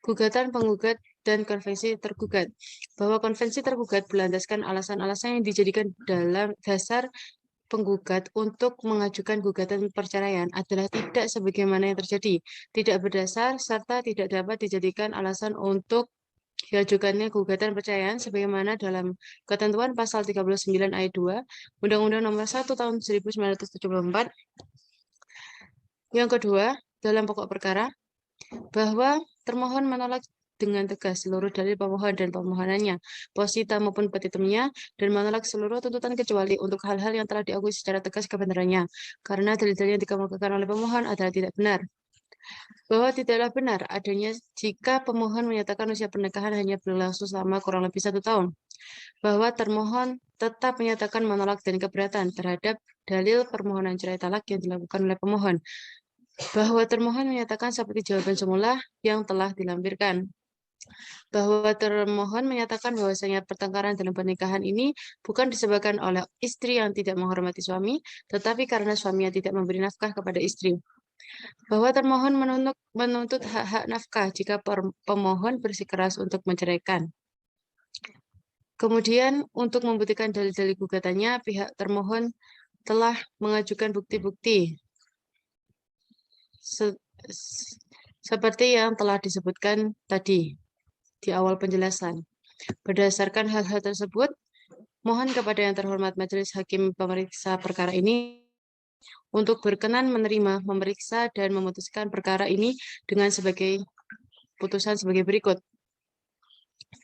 Gugatan penggugat dan konvensi tergugat. Bahwa konvensi tergugat berlandaskan alasan-alasan yang dijadikan dalam dasar penggugat untuk mengajukan gugatan perceraian adalah tidak sebagaimana yang terjadi, tidak berdasar, serta tidak dapat dijadikan alasan untuk diajukannya gugatan perceraian sebagaimana dalam ketentuan pasal 39 ayat 2 Undang-Undang Nomor 1 Tahun 1974. Yang kedua, dalam pokok perkara, bahwa termohon menolak dengan tegas seluruh dalil pemohon dan permohonannya, posita maupun petitumnya, dan menolak seluruh tuntutan kecuali untuk hal-hal yang telah diakui secara tegas kebenarannya, karena dalil-dalil yang dikemukakan oleh pemohon adalah tidak benar. Bahwa tidaklah benar adanya jika pemohon menyatakan usia pernikahan hanya berlangsung selama kurang lebih 1 tahun. bahwa termohon tetap menyatakan menolak dan keberatan terhadap dalil permohonan cerai talak yang dilakukan oleh pemohon, bahwa termohon menyatakan seperti jawaban semula yang telah dilampirkan, bahwa termohon menyatakan bahwasanya pertengkaran dalam pernikahan ini bukan disebabkan oleh istri yang tidak menghormati suami, tetapi karena suaminya tidak memberi nafkah kepada istri, bahwa termohon menuntut hak-hak nafkah jika pemohon bersikeras untuk menceraikan. Kemudian, untuk membuktikan dalil-dalil gugatannya, pihak termohon telah mengajukan bukti-bukti seperti yang telah disebutkan tadi di awal penjelasan. Berdasarkan hal-hal tersebut, mohon kepada yang terhormat Majelis Hakim pemeriksa perkara ini untuk berkenan menerima, memeriksa, dan memutuskan perkara ini dengan putusan sebagai berikut.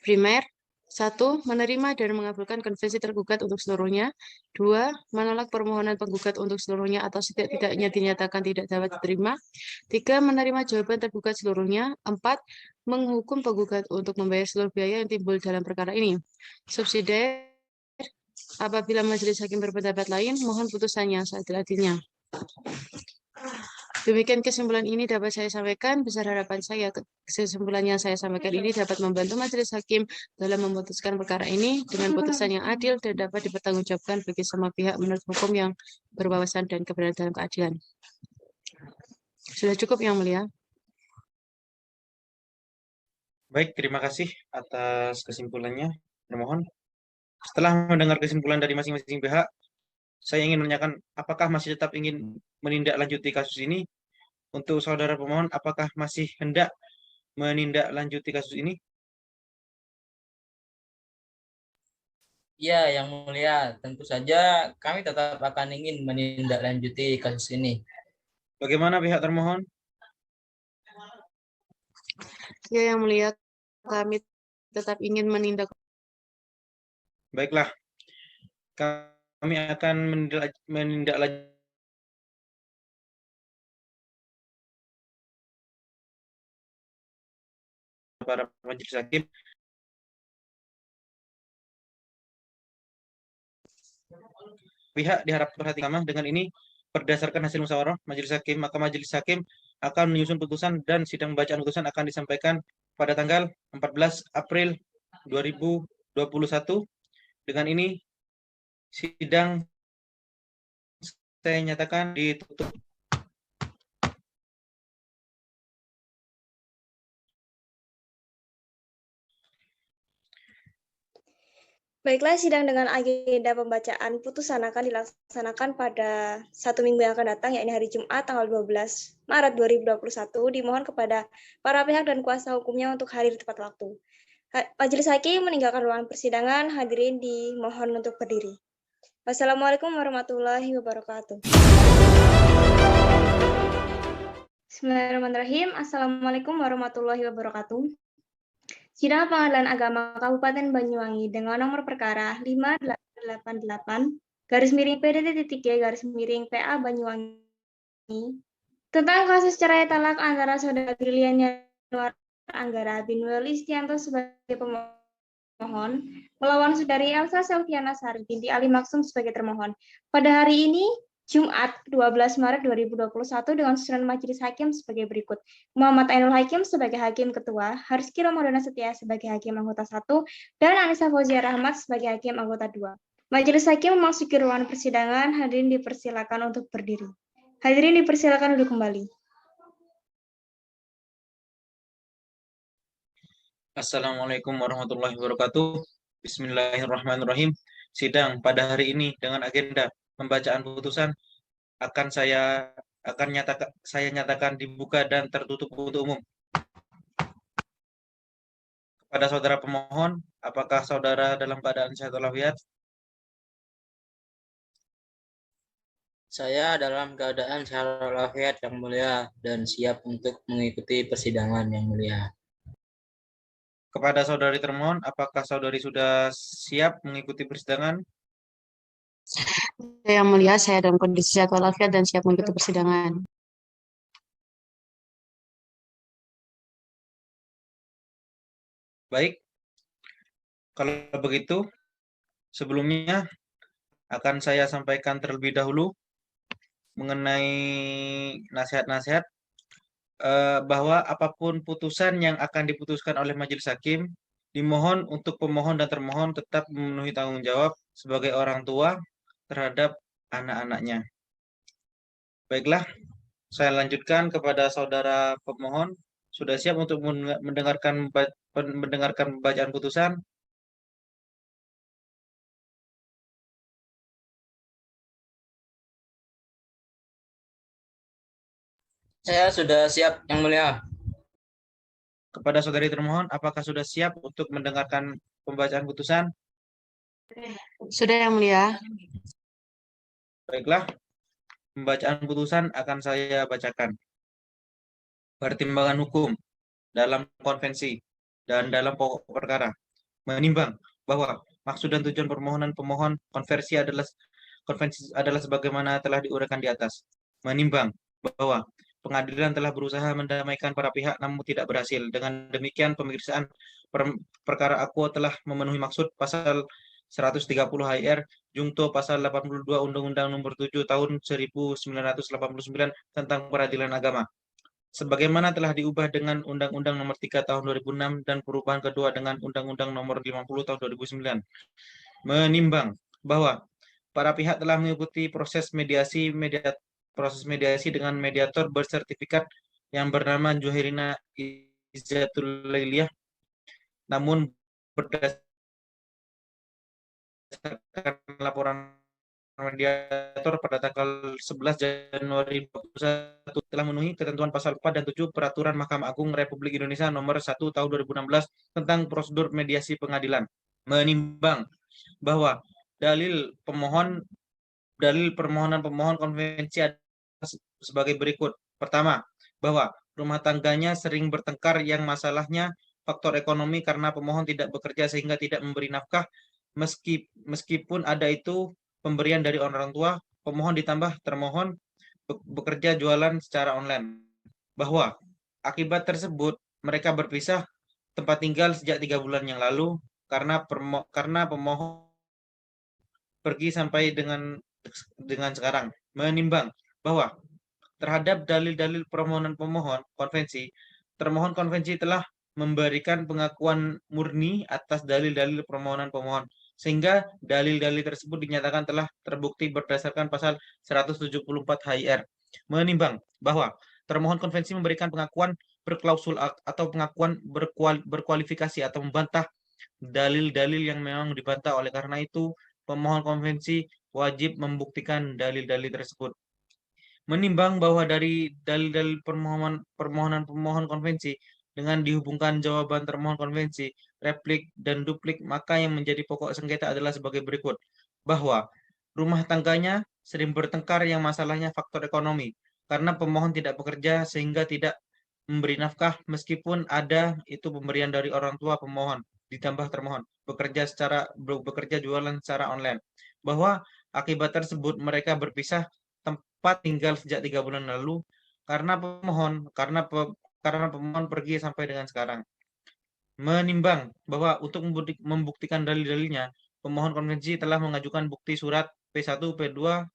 Primer, 1. Menerima dan mengabulkan konvensi tergugat untuk seluruhnya. 2. Menolak permohonan penggugat untuk seluruhnya atau setidak-tidaknya dinyatakan tidak dapat diterima. 3. Menerima jawaban tergugat seluruhnya. 4. Menghukum penggugat untuk membayar seluruh biaya yang timbul dalam perkara ini. Subsidiar, apabila majelis hakim berpendapat lain, mohon putusannya seadil-adilnya. Demikian kesimpulan ini dapat saya sampaikan. Besar harapan saya kesimpulan yang saya sampaikan ini dapat membantu majelis hakim dalam memutuskan perkara ini dengan putusan yang adil dan dapat dipertanggungjawabkan bagi semua pihak menurut hukum yang berwawasan dan kebenaran dalam keadilan. Sudah cukup, Yang Mulia. Baik, terima kasih atas kesimpulannya. Termohon. Setelah mendengar kesimpulan dari masing-masing pihak, saya ingin menanyakan apakah masih tetap ingin menindaklanjuti kasus ini? Untuk saudara pemohon, apakah masih hendak menindaklanjuti kasus ini? Ya, Yang Mulia, tentu saja kami tetap akan ingin menindaklanjuti kasus ini. Bagaimana pihak termohon? Ya, Yang Mulia, kami tetap ingin menindak. Baiklah, kami akan menindaklanjuti para majelis hakim. Pihak diharap perhatikan dengan ini berdasarkan hasil musyawarah majelis hakim, maka majelis hakim akan menyusun putusan dan sidang bacaan putusan akan disampaikan pada tanggal 14 April 2021. Dengan ini sidang saya nyatakan ditutup. Baiklah, sidang dengan agenda pembacaan putusan akan dilaksanakan pada 1 minggu yang akan datang, yakni hari Jumat tanggal 12 Maret 2021. Dimohon kepada para pihak dan kuasa hukumnya untuk hadir tepat waktu. Majelis hakim meninggalkan ruangan persidangan, hadirin dimohon untuk berdiri. Wassalamualaikum warahmatullahi wabarakatuh. Bismillahirrahmanirrahim. Assalamualaikum warahmatullahi wabarakatuh. Sidang Pengadilan Agama Kabupaten Banyuwangi dengan nomor perkara 5888-PDT-G-PA Banyuwangi tentang kasus cerai talak antara saudara Brilian Yanuar Anggara bin Listianto sebagai pemohon melawan saudari Elsa Selviana Sari binti Ali Maksum sebagai termohon pada hari ini Jumat 12 Maret 2021 dengan susunan majelis hakim sebagai berikut. Muhammad Ainul Hakim sebagai hakim ketua, Harski Ramadana Setia sebagai hakim anggota 1, dan Anissa Fauzia Rahmat sebagai hakim anggota 2. Majelis hakim memasuki ruangan persidangan, hadirin dipersilakan untuk berdiri. Hadirin dipersilakan duduk kembali. Assalamualaikum warahmatullahi wabarakatuh. Bismillahirrahmanirrahim. Sidang pada hari ini dengan agenda pembacaan putusan saya nyatakan dibuka dan tertutup untuk umum. Kepada saudara pemohon, apakah saudara dalam keadaan sehat walafiat? Saya dalam keadaan sehat walafiat, Yang Mulia, dan siap untuk mengikuti persidangan, Yang Mulia. Kepada saudari termohon, apakah saudari sudah siap mengikuti persidangan? Yang Mulia, saya dalam kondisi sehat walafiat dan siap mengikuti persidangan. Baik, Kalau begitu, sebelumnya akan saya sampaikan terlebih dahulu mengenai nasihat-nasihat bahwa apapun putusan yang akan diputuskan oleh majelis hakim, dimohon untuk pemohon dan termohon tetap memenuhi tanggung jawab sebagai orang tua terhadap anak-anaknya. Baiklah, saya lanjutkan kepada saudara pemohon. Sudah siap untuk mendengarkan bacaan putusan? Saya sudah siap, Yang Mulia. Kepada saudari termohon, apakah sudah siap untuk mendengarkan pembacaan putusan? Sudah, Yang Mulia. Baiklah, pembacaan putusan akan saya bacakan. Pertimbangan hukum dalam konvensi dan dalam pokok perkara menimbang bahwa maksud dan tujuan permohonan pemohon konvensi adalah sebagaimana telah diuraikan di atas. Menimbang bahwa pengadilan telah berusaha mendamaikan para pihak namun tidak berhasil. Dengan demikian pemeriksaan perkara aqua telah memenuhi maksud pasal 130 HIR Jungto pasal 82 Undang-Undang Nomor 7 Tahun 1989 tentang Peradilan Agama. Sebagaimana telah diubah dengan Undang-Undang Nomor 3 Tahun 2006 dan perubahan kedua dengan Undang-Undang Nomor 50 Tahun 2009. Menimbang bahwa para pihak telah mengikuti proses mediasi dengan mediator bersertifikat yang bernama Juhairina Izzatul Lailiyah, namun berdasarkan laporan mediator pada tanggal 11 Januari 2021 telah memenuhi ketentuan pasal 4 dan 7 Peraturan Mahkamah Agung Republik Indonesia Nomor 1 Tahun 2016 tentang prosedur mediasi pengadilan. Menimbang bahwa dalil permohonan pemohon konvensi adalah sebagai berikut. Pertama, bahwa rumah tangganya sering bertengkar yang masalahnya faktor ekonomi karena pemohon tidak bekerja sehingga tidak memberi nafkah meskipun ada itu pemberian dari orang tua, pemohon ditambah termohon bekerja jualan secara online. Bahwa akibat tersebut mereka berpisah tempat tinggal sejak 3 bulan yang lalu karena pemohon pergi sampai dengan sekarang. Menimbang bahwa terhadap dalil-dalil permohonan pemohon konvensi, termohon konvensi telah memberikan pengakuan murni atas dalil-dalil permohonan pemohon, sehingga dalil-dalil tersebut dinyatakan telah terbukti berdasarkan pasal 174 HIR. Menimbang bahwa termohon konvensi memberikan pengakuan berklausul atau pengakuan berkualifikasi atau membantah dalil-dalil yang memang dibantah, oleh karena itu pemohon konvensi wajib membuktikan dalil-dalil tersebut. Menimbang bahwa dari dalil-dalil permohonan pemohon konvensi dengan dihubungkan jawaban termohon konvensi, replik, dan duplik, maka yang menjadi pokok sengketa adalah sebagai berikut. Bahwa rumah tangganya sering bertengkar yang masalahnya faktor ekonomi, karena pemohon tidak bekerja sehingga tidak memberi nafkah meskipun ada itu pemberian dari orang tua pemohon, ditambah termohon, bekerja jualan secara online. Bahwa akibat tersebut mereka berpisah tempat tinggal sejak 3 bulan lalu karena pemohon pergi sampai dengan sekarang. Menimbang bahwa untuk membuktikan dalil-dalilnya, pemohon konvensi telah mengajukan bukti surat P1, P2,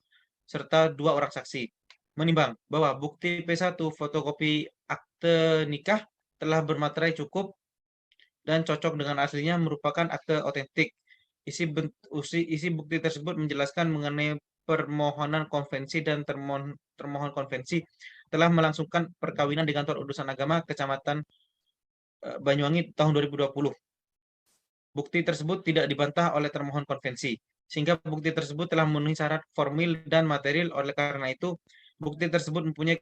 serta 2 orang saksi. Menimbang bahwa bukti P1 fotokopi akte nikah telah bermaterai cukup dan cocok dengan aslinya merupakan akte otentik. Isi bukti tersebut menjelaskan mengenai permohonan konvensi dan termohon konvensi telah melangsungkan perkawinan di kantor urusan agama Kecamatan Banyuwangi tahun 2020. Bukti tersebut tidak dibantah oleh termohon konvensi, sehingga bukti tersebut telah memenuhi syarat formil dan material. Oleh karena itu, bukti tersebut mempunyai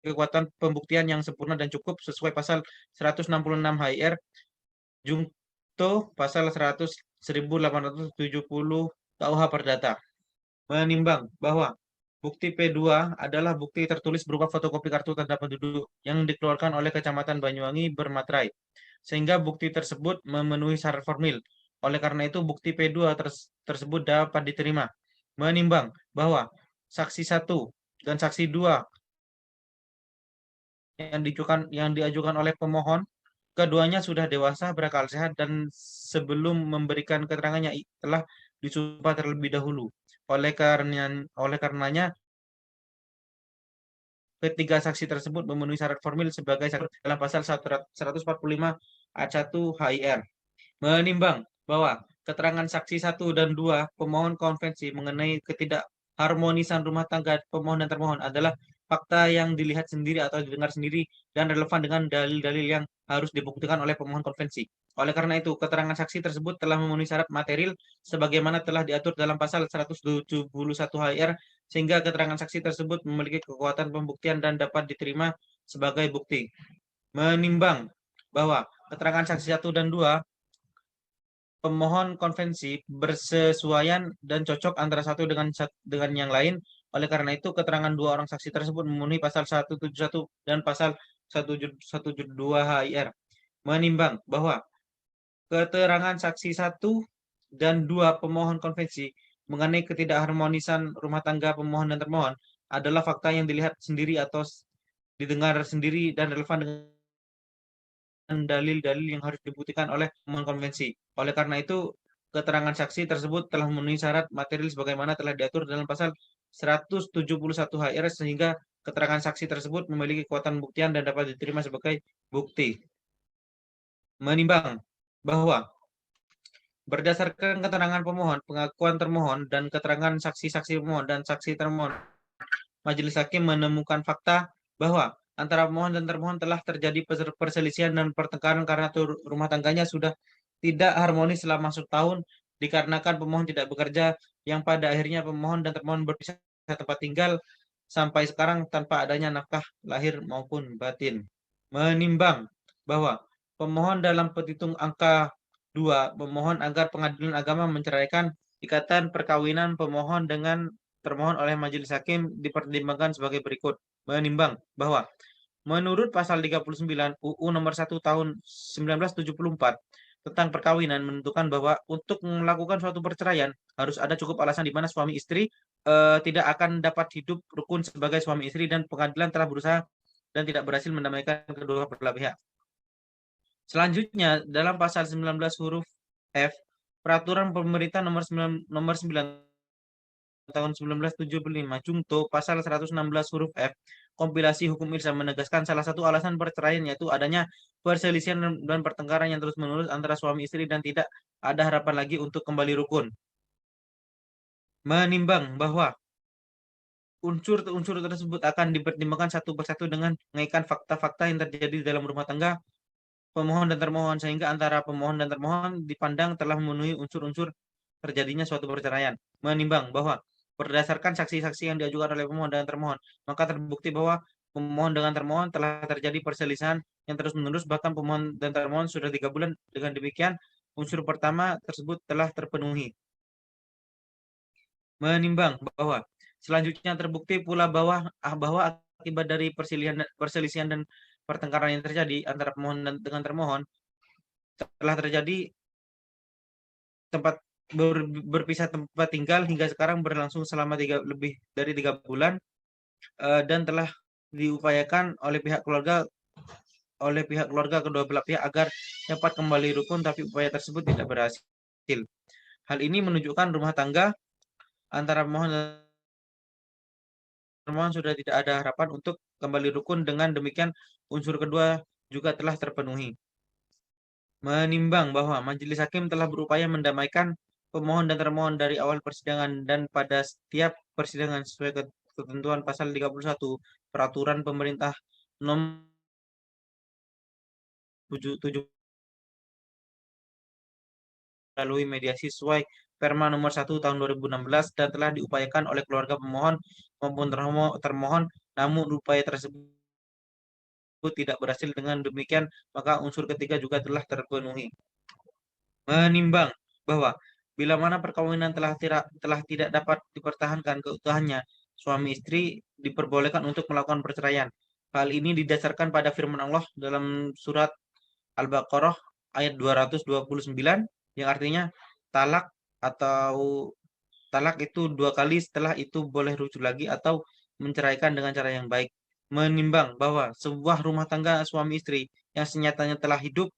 kekuatan pembuktian yang sempurna dan cukup sesuai pasal 166 HIR Jungto pasal 1870 KUH Perdata. Menimbang bahwa bukti P2 adalah bukti tertulis berupa fotokopi kartu tanda penduduk yang dikeluarkan oleh Kecamatan Banyuwangi bermaterai, sehingga bukti tersebut memenuhi syarat formil. Oleh karena itu, bukti P2 tersebut dapat diterima. Menimbang bahwa saksi 1 dan saksi 2 yang diajukan oleh pemohon keduanya sudah dewasa, berakal sehat, dan sebelum memberikan keterangannya telah disumpah terlebih dahulu. Oleh karenanya ketiga saksi tersebut memenuhi syarat formil sebagai saksi dalam pasal 145 ayat 1 HIR. Menimbang bahwa keterangan saksi 1 dan 2 pemohon konvensi mengenai ketidakharmonisan rumah tangga pemohon dan termohon adalah fakta yang dilihat sendiri atau didengar sendiri dan relevan dengan dalil-dalil yang harus dibuktikan oleh pemohon konvensi. Oleh karena itu, keterangan saksi tersebut telah memenuhi syarat material sebagaimana telah diatur dalam pasal 171 HIR, sehingga keterangan saksi tersebut memiliki kekuatan pembuktian dan dapat diterima sebagai bukti. Menimbang bahwa keterangan saksi 1 dan 2 pemohon konvensi bersesuaian dan cocok antara satu dengan yang lain. Oleh karena itu, keterangan dua orang saksi tersebut memenuhi pasal 171 dan pasal 172 HIR. Menimbang bahwa keterangan saksi 1 dan 2 pemohon konvensi mengenai ketidakharmonisan rumah tangga pemohon dan termohon adalah fakta yang dilihat sendiri atau didengar sendiri dan relevan dengan dalil-dalil yang harus dibuktikan oleh pemohon konvensi. Oleh karena itu, keterangan saksi tersebut telah memenuhi syarat material sebagaimana telah diatur dalam pasal 171 HIR, sehingga keterangan saksi tersebut memiliki kekuatan buktian dan dapat diterima sebagai bukti. Menimbang bahwa berdasarkan keterangan pemohon, pengakuan termohon, dan keterangan saksi-saksi pemohon dan saksi termohon, majelis hakim menemukan fakta bahwa antara pemohon dan termohon telah terjadi perselisihan dan pertengkaran karena rumah tangganya sudah tidak harmonis selama setahun dikarenakan pemohon tidak bekerja, yang pada akhirnya pemohon dan termohon berpisah tempat tinggal sampai sekarang tanpa adanya nafkah lahir maupun batin. Menimbang bahwa pemohon dalam petitum angka 2 memohon agar Pengadilan Agama menceraikan ikatan perkawinan pemohon dengan termohon oleh majelis hakim dipertimbangkan sebagai berikut. Menimbang bahwa menurut pasal 39 UU nomor 1 tahun 1974 tentang perkawinan menentukan bahwa untuk melakukan suatu perceraian harus ada cukup alasan di mana suami istri tidak akan dapat hidup rukun sebagai suami istri dan pengadilan telah berusaha dan tidak berhasil mendamaikan kedua belah pihak. Selanjutnya, dalam pasal 19 huruf F, Peraturan Pemerintah nomor 9 tahun 1975 Jungto pasal 116 huruf F, kompilasi hukum Irsa menegaskan salah satu alasan perceraian yaitu adanya perselisihan dan pertengkaran yang terus-menerus antara suami istri dan tidak ada harapan lagi untuk kembali rukun. Menimbang bahwa unsur-unsur tersebut akan dipertimbangkan satu persatu dengan mengaitkan fakta-fakta yang terjadi dalam rumah tangga pemohon dan termohon, sehingga antara pemohon dan termohon dipandang telah memenuhi unsur-unsur terjadinya suatu perceraian. Menimbang bahwa berdasarkan saksi-saksi yang diajukan oleh pemohon dan termohon, maka terbukti bahwa pemohon dengan termohon telah terjadi perselisihan yang terus-menerus, bahkan pemohon dan termohon sudah 3 bulan. Dengan demikian, unsur pertama tersebut telah terpenuhi. Menimbang bahwa selanjutnya terbukti pula bahwa akibat dari perselisihan dan pertengkaran yang terjadi antara pemohon dengan termohon telah terjadi berpisah tempat tinggal hingga sekarang berlangsung selama lebih dari 3 bulan dan telah diupayakan oleh pihak keluarga kedua belah pihak agar dapat kembali rukun, tapi upaya tersebut tidak berhasil. Hal ini menunjukkan rumah tangga antara pemohon dan termohon sudah tidak ada harapan untuk kembali rukun. Dengan demikian unsur kedua juga telah terpenuhi. Menimbang bahwa majelis hakim telah berupaya mendamaikan pemohon dan termohon dari awal persidangan dan pada setiap persidangan sesuai ketentuan pasal 31 Peraturan Pemerintah nomor 7 melalui mediasi sesuai Perma nomor 1 tahun 2016 dan telah diupayakan oleh keluarga pemohon maupun termohon, namun upaya tersebut tidak berhasil. Dengan demikian, maka unsur ketiga juga telah terpenuhi. Menimbang bahwa bila mana perkawinan telah tidak dapat dipertahankan keutuhannya, suami istri diperbolehkan untuk melakukan perceraian. Hal ini didasarkan pada firman Allah dalam surat Al-Baqarah ayat 229 yang artinya talak itu 2 kali, setelah itu boleh rujuk lagi atau menceraikan dengan cara yang baik. Menimbang bahwa sebuah rumah tangga suami istri yang senyatanya telah hidup,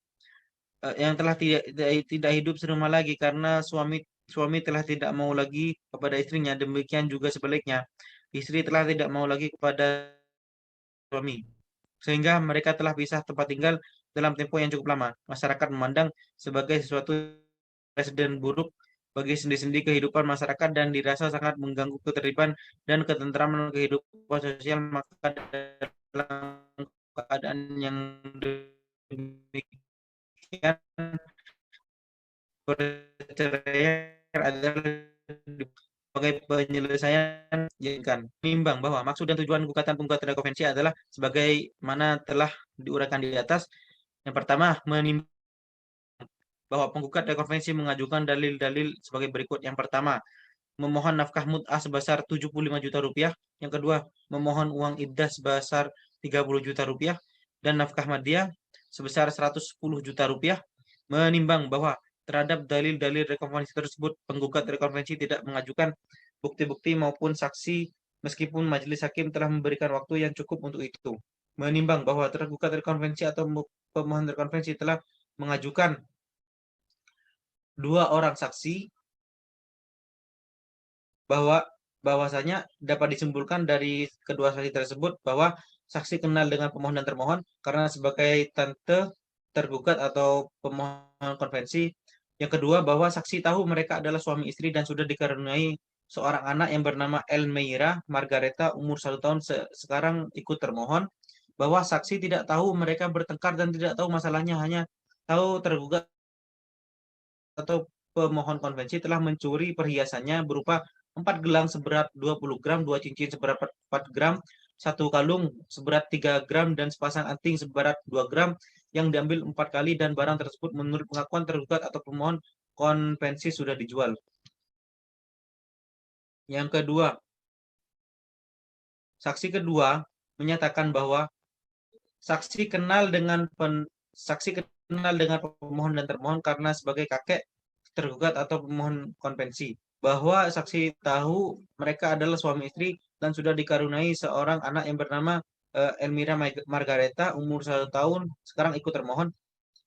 yang telah tidak hidup serumah lagi karena suami telah tidak mau lagi kepada istrinya, demikian juga sebaliknya, istri telah tidak mau lagi kepada suami, sehingga mereka telah pisah tempat tinggal dalam tempo yang cukup lama. Masyarakat memandang sebagai sesuatu presiden buruk bagi sendi-sendi kehidupan masyarakat dan dirasa sangat mengganggu ketertiban dan ketentraman kehidupan sosial. Maka dalam keadaan yang demikian, perceraian adalah sebagai penyelesaian kan menimbang bahwa maksud dan tujuan gugatan rekonvensi adalah sebagaimana telah diuraikan di atas. Yang pertama, menimbang bahwa penggugat rekonvensi mengajukan dalil-dalil sebagai berikut. Yang pertama, memohon nafkah mut'ah sebesar 75 juta rupiah. Yang kedua, memohon uang iddah sebesar 30 juta rupiah dan nafkah madiyah sebesar 110 juta rupiah. Menimbang bahwa terhadap dalil-dalil rekonvensi tersebut, penggugat rekonvensi tidak mengajukan bukti-bukti maupun saksi meskipun majelis hakim telah memberikan waktu yang cukup untuk itu. Menimbang bahwa tergugat rekonvensi atau pemohon rekonvensi telah mengajukan 2 orang saksi, bahwasanya dapat disimpulkan dari kedua saksi tersebut bahwa saksi kenal dengan pemohon dan termohon karena sebagai tante tergugat atau pemohon konvensi. Yang kedua, bahwa saksi tahu mereka adalah suami istri dan sudah dikaruniai seorang anak yang bernama Elmeira Margareta, umur 1 tahun, sekarang ikut termohon. Bahwa saksi tidak tahu mereka bertengkar dan tidak tahu masalahnya, hanya tahu tergugat atau pemohon konvensi telah mencuri perhiasannya berupa 4 gelang seberat 20 gram, 2 cincin seberat 4 gram, 1 kalung seberat 3 gram, dan sepasang anting seberat 2 gram yang diambil 4 kali, dan barang tersebut menurut pengakuan tergugat atau pemohon konvensi sudah dijual. Yang kedua, saksi kedua menyatakan bahwa saksi kenal dengan pemohon dan termohon karena sebagai kakek tergugat atau pemohon konvensi, bahwa saksi tahu mereka adalah suami istri dan sudah dikaruniai seorang anak yang bernama Elmira Margareta, umur 1 tahun, sekarang ikut termohon.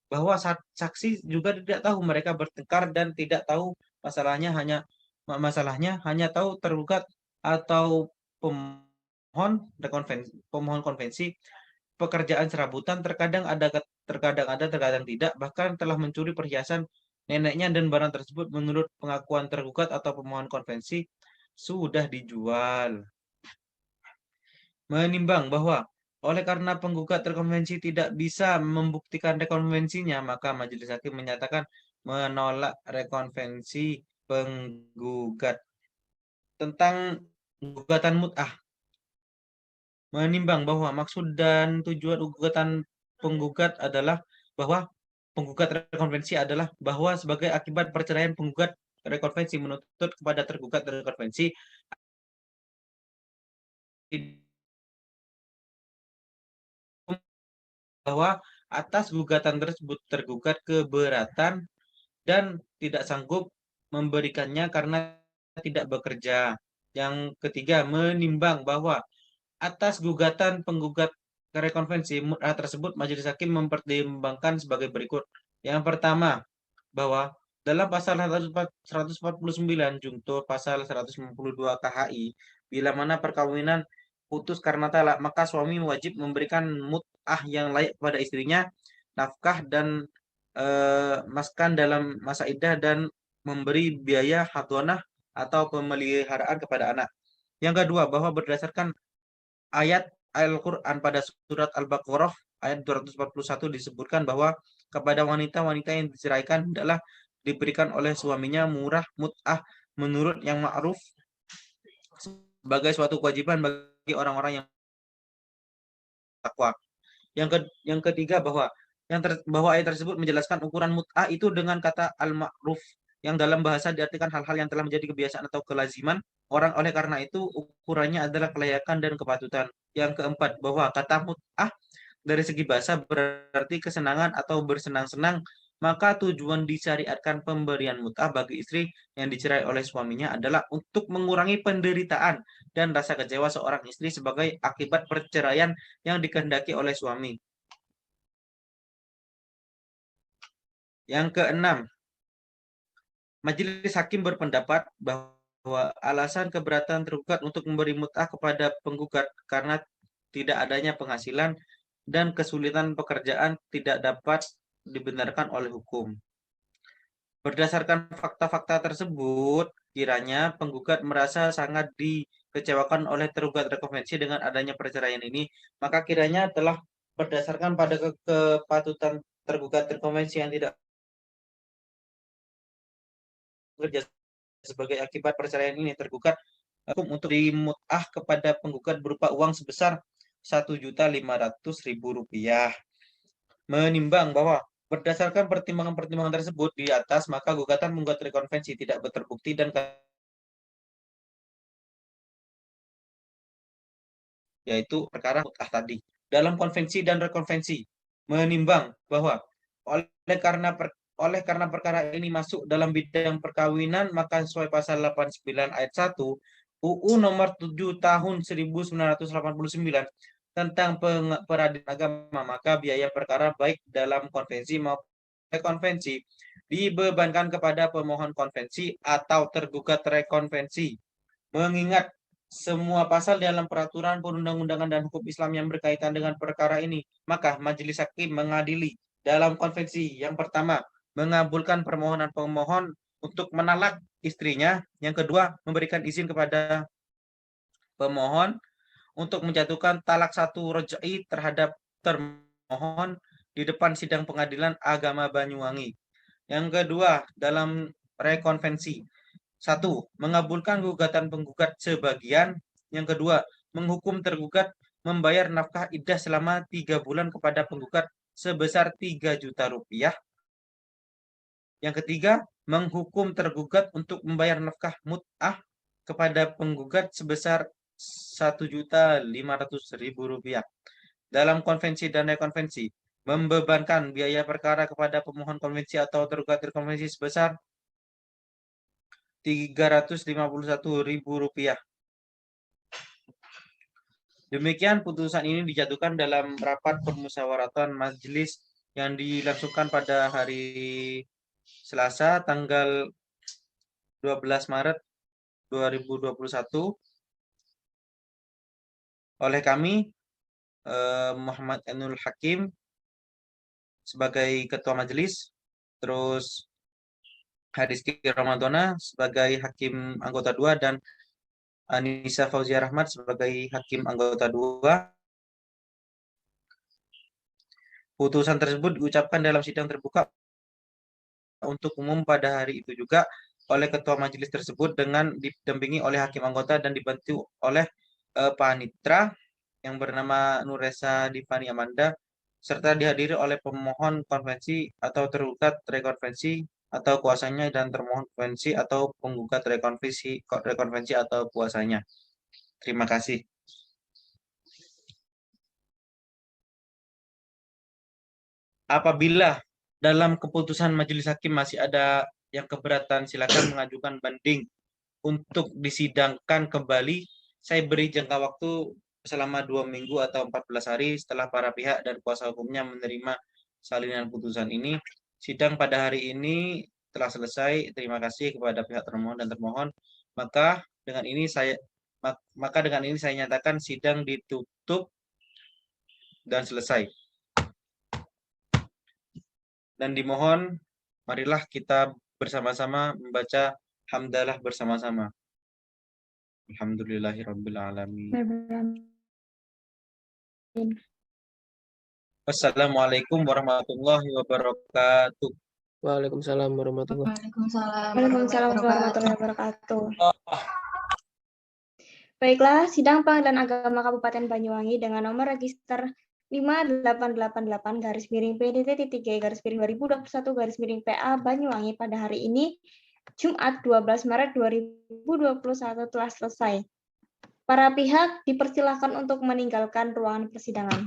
Bahwa saksi juga tidak tahu mereka bertengkar dan tidak tahu masalahnya hanya tahu tergugat atau pemohon konvensi pekerjaan serabutan, terkadang ada, terkadang tidak, bahkan telah mencuri perhiasan neneknya, dan barang tersebut menurut pengakuan tergugat atau pemohon konvensi sudah dijual. Menimbang bahwa oleh karena penggugat rekonvensi tidak bisa membuktikan rekonvensinya, maka majelis hakim menyatakan menolak rekonvensi penggugat. Tentang gugatan mut'ah, menimbang bahwa maksud dan tujuan gugatan penggugat adalah bahwa penggugat rekonvensi adalah bahwa sebagai akibat perceraian, penggugat rekonvensi menuntut kepada tergugat rekonvensi bahwa atas gugatan tersebut tergugat keberatan dan tidak sanggup memberikannya karena tidak bekerja. Yang ketiga, menimbang bahwa atas gugatan penggugat rekonvensi mut'ah tersebut, majelis hakim mempertimbangkan sebagai berikut. Yang pertama, bahwa dalam pasal 149 junto pasal 152 KHI, bila mana perkawinan putus karena talak, maka suami wajib memberikan mut'ah yang layak kepada istrinya, nafkah dan maskan dalam masa iddah, dan memberi biaya hadwanah atau pemeliharaan kepada anak. Yang kedua, bahwa berdasarkan ayat Al-Quran pada surat Al-Baqarah ayat 241 disebutkan bahwa kepada wanita-wanita yang diceraikan adalah diberikan oleh suaminya murah mut'ah menurut yang ma'ruf sebagai suatu kewajiban bagi orang-orang yang takwa. Yang ketiga, bahwa ayat tersebut menjelaskan ukuran mut'ah itu dengan kata al-ma'ruf, yang dalam bahasa diartikan hal-hal yang telah menjadi kebiasaan atau kelaziman orang, oleh karena itu ukurannya adalah kelayakan dan kepatutan. Yang keempat, bahwa kata mut'ah dari segi bahasa berarti kesenangan atau bersenang-senang, maka tujuan disyariatkan pemberian mut'ah bagi istri yang dicerai oleh suaminya adalah untuk mengurangi penderitaan dan rasa kecewa seorang istri sebagai akibat perceraian yang dikehendaki oleh suami. Yang keenam, Majelis Hakim berpendapat bahwa alasan keberatan tergugat untuk memberi mut'ah kepada penggugat karena tidak adanya penghasilan dan kesulitan pekerjaan tidak dapat dibenarkan oleh hukum. Berdasarkan fakta-fakta tersebut, kiranya penggugat merasa sangat dikecewakan oleh tergugat rekonvensi dengan adanya perceraian ini, maka kiranya telah berdasarkan pada kepatutan tergugat rekonvensi yang tidak bekerja sebagai akibat perceraian ini, tergugat hukum untuk dimut'ah kepada penggugat berupa uang sebesar Rp1.500.000. Menimbang bahwa berdasarkan pertimbangan-pertimbangan tersebut di atas, maka gugatan penggugat rekonvensi tidak terbukti dan yaitu perkara mut'ah tadi. Dalam konvensi dan rekonvensi, menimbang bahwa oleh karena perkara ini masuk dalam bidang perkawinan, maka sesuai pasal 89 ayat 1 UU nomor 7 tahun 1989 tentang peradilan agama, maka biaya perkara baik dalam konvensi maupun rekonvensi dibebankan kepada pemohon konvensi atau tergugat rekonvensi. Mengingat semua pasal dalam peraturan perundang-undangan dan hukum Islam yang berkaitan dengan perkara ini, maka Majelis Hakim mengadili dalam konvensi yang pertama, mengabulkan permohonan pemohon untuk menalak istrinya. Yang kedua, memberikan izin kepada pemohon untuk menjatuhkan talak satu roj'i terhadap termohon di depan sidang pengadilan agama Banyuwangi. Yang kedua, dalam rekonvensi. 1. Mengabulkan gugatan penggugat sebagian. Yang kedua, menghukum tergugat membayar nafkah iddah selama 3 bulan kepada penggugat sebesar 3 juta rupiah. Yang ketiga, menghukum tergugat untuk membayar nafkah mut'ah kepada penggugat sebesar Rp1.500.000. Dalam konvensi dan rekonvensi, membebankan biaya perkara kepada pemohon konvensi atau tergugat rekonvensi sebesar Rp351.000. Demikian putusan ini dijatuhkan dalam rapat permusyawaratan majelis yang dilangsungkan pada hari Selasa tanggal 12 Maret 2021 oleh kami Muhammad Ainul Hakim sebagai ketua majelis, terus Hariski Ramadhana sebagai hakim anggota 2 dan Anissa Fauzia Rahmat sebagai hakim anggota 2. Putusan tersebut diucapkan dalam sidang terbuka untuk umum pada hari itu juga oleh ketua majelis tersebut dengan didampingi oleh hakim anggota dan dibantu oleh panitra yang bernama Nuresa Divani Amanda serta dihadiri oleh pemohon konvensi atau tergugat rekonvensi atau kuasanya dan termohon konvensi atau penggugat rekonvensi atau kuasanya. Terima kasih. Apabila dalam keputusan majelis hakim masih ada yang keberatan, silakan mengajukan banding untuk disidangkan kembali. Saya beri jangka waktu selama 2 minggu atau 14 hari setelah para pihak dan kuasa hukumnya menerima salinan putusan ini. Sidang pada hari ini telah selesai. Terima kasih kepada pihak termohon dan termohon. Maka dengan ini saya nyatakan sidang ditutup dan selesai. Dan dimohon, marilah kita bersama-sama membaca hamdalah bersama-sama. Alhamdulillahirabbil alamin. Wassalamualaikum warahmatullahi wabarakatuh. Waalaikumsalam warahmatullahi wabarakatuh. Waalaikumsalam warahmatullahi wabarakatuh. Baiklah, sidang Pengadilan Agama Kabupaten Banyuwangi dengan nomor register 5888-PDT-3-2021-PA Banyuwangi pada hari ini, Jumat 12 Maret 2021 telah selesai. Para pihak dipersilakan untuk meninggalkan ruangan persidangan.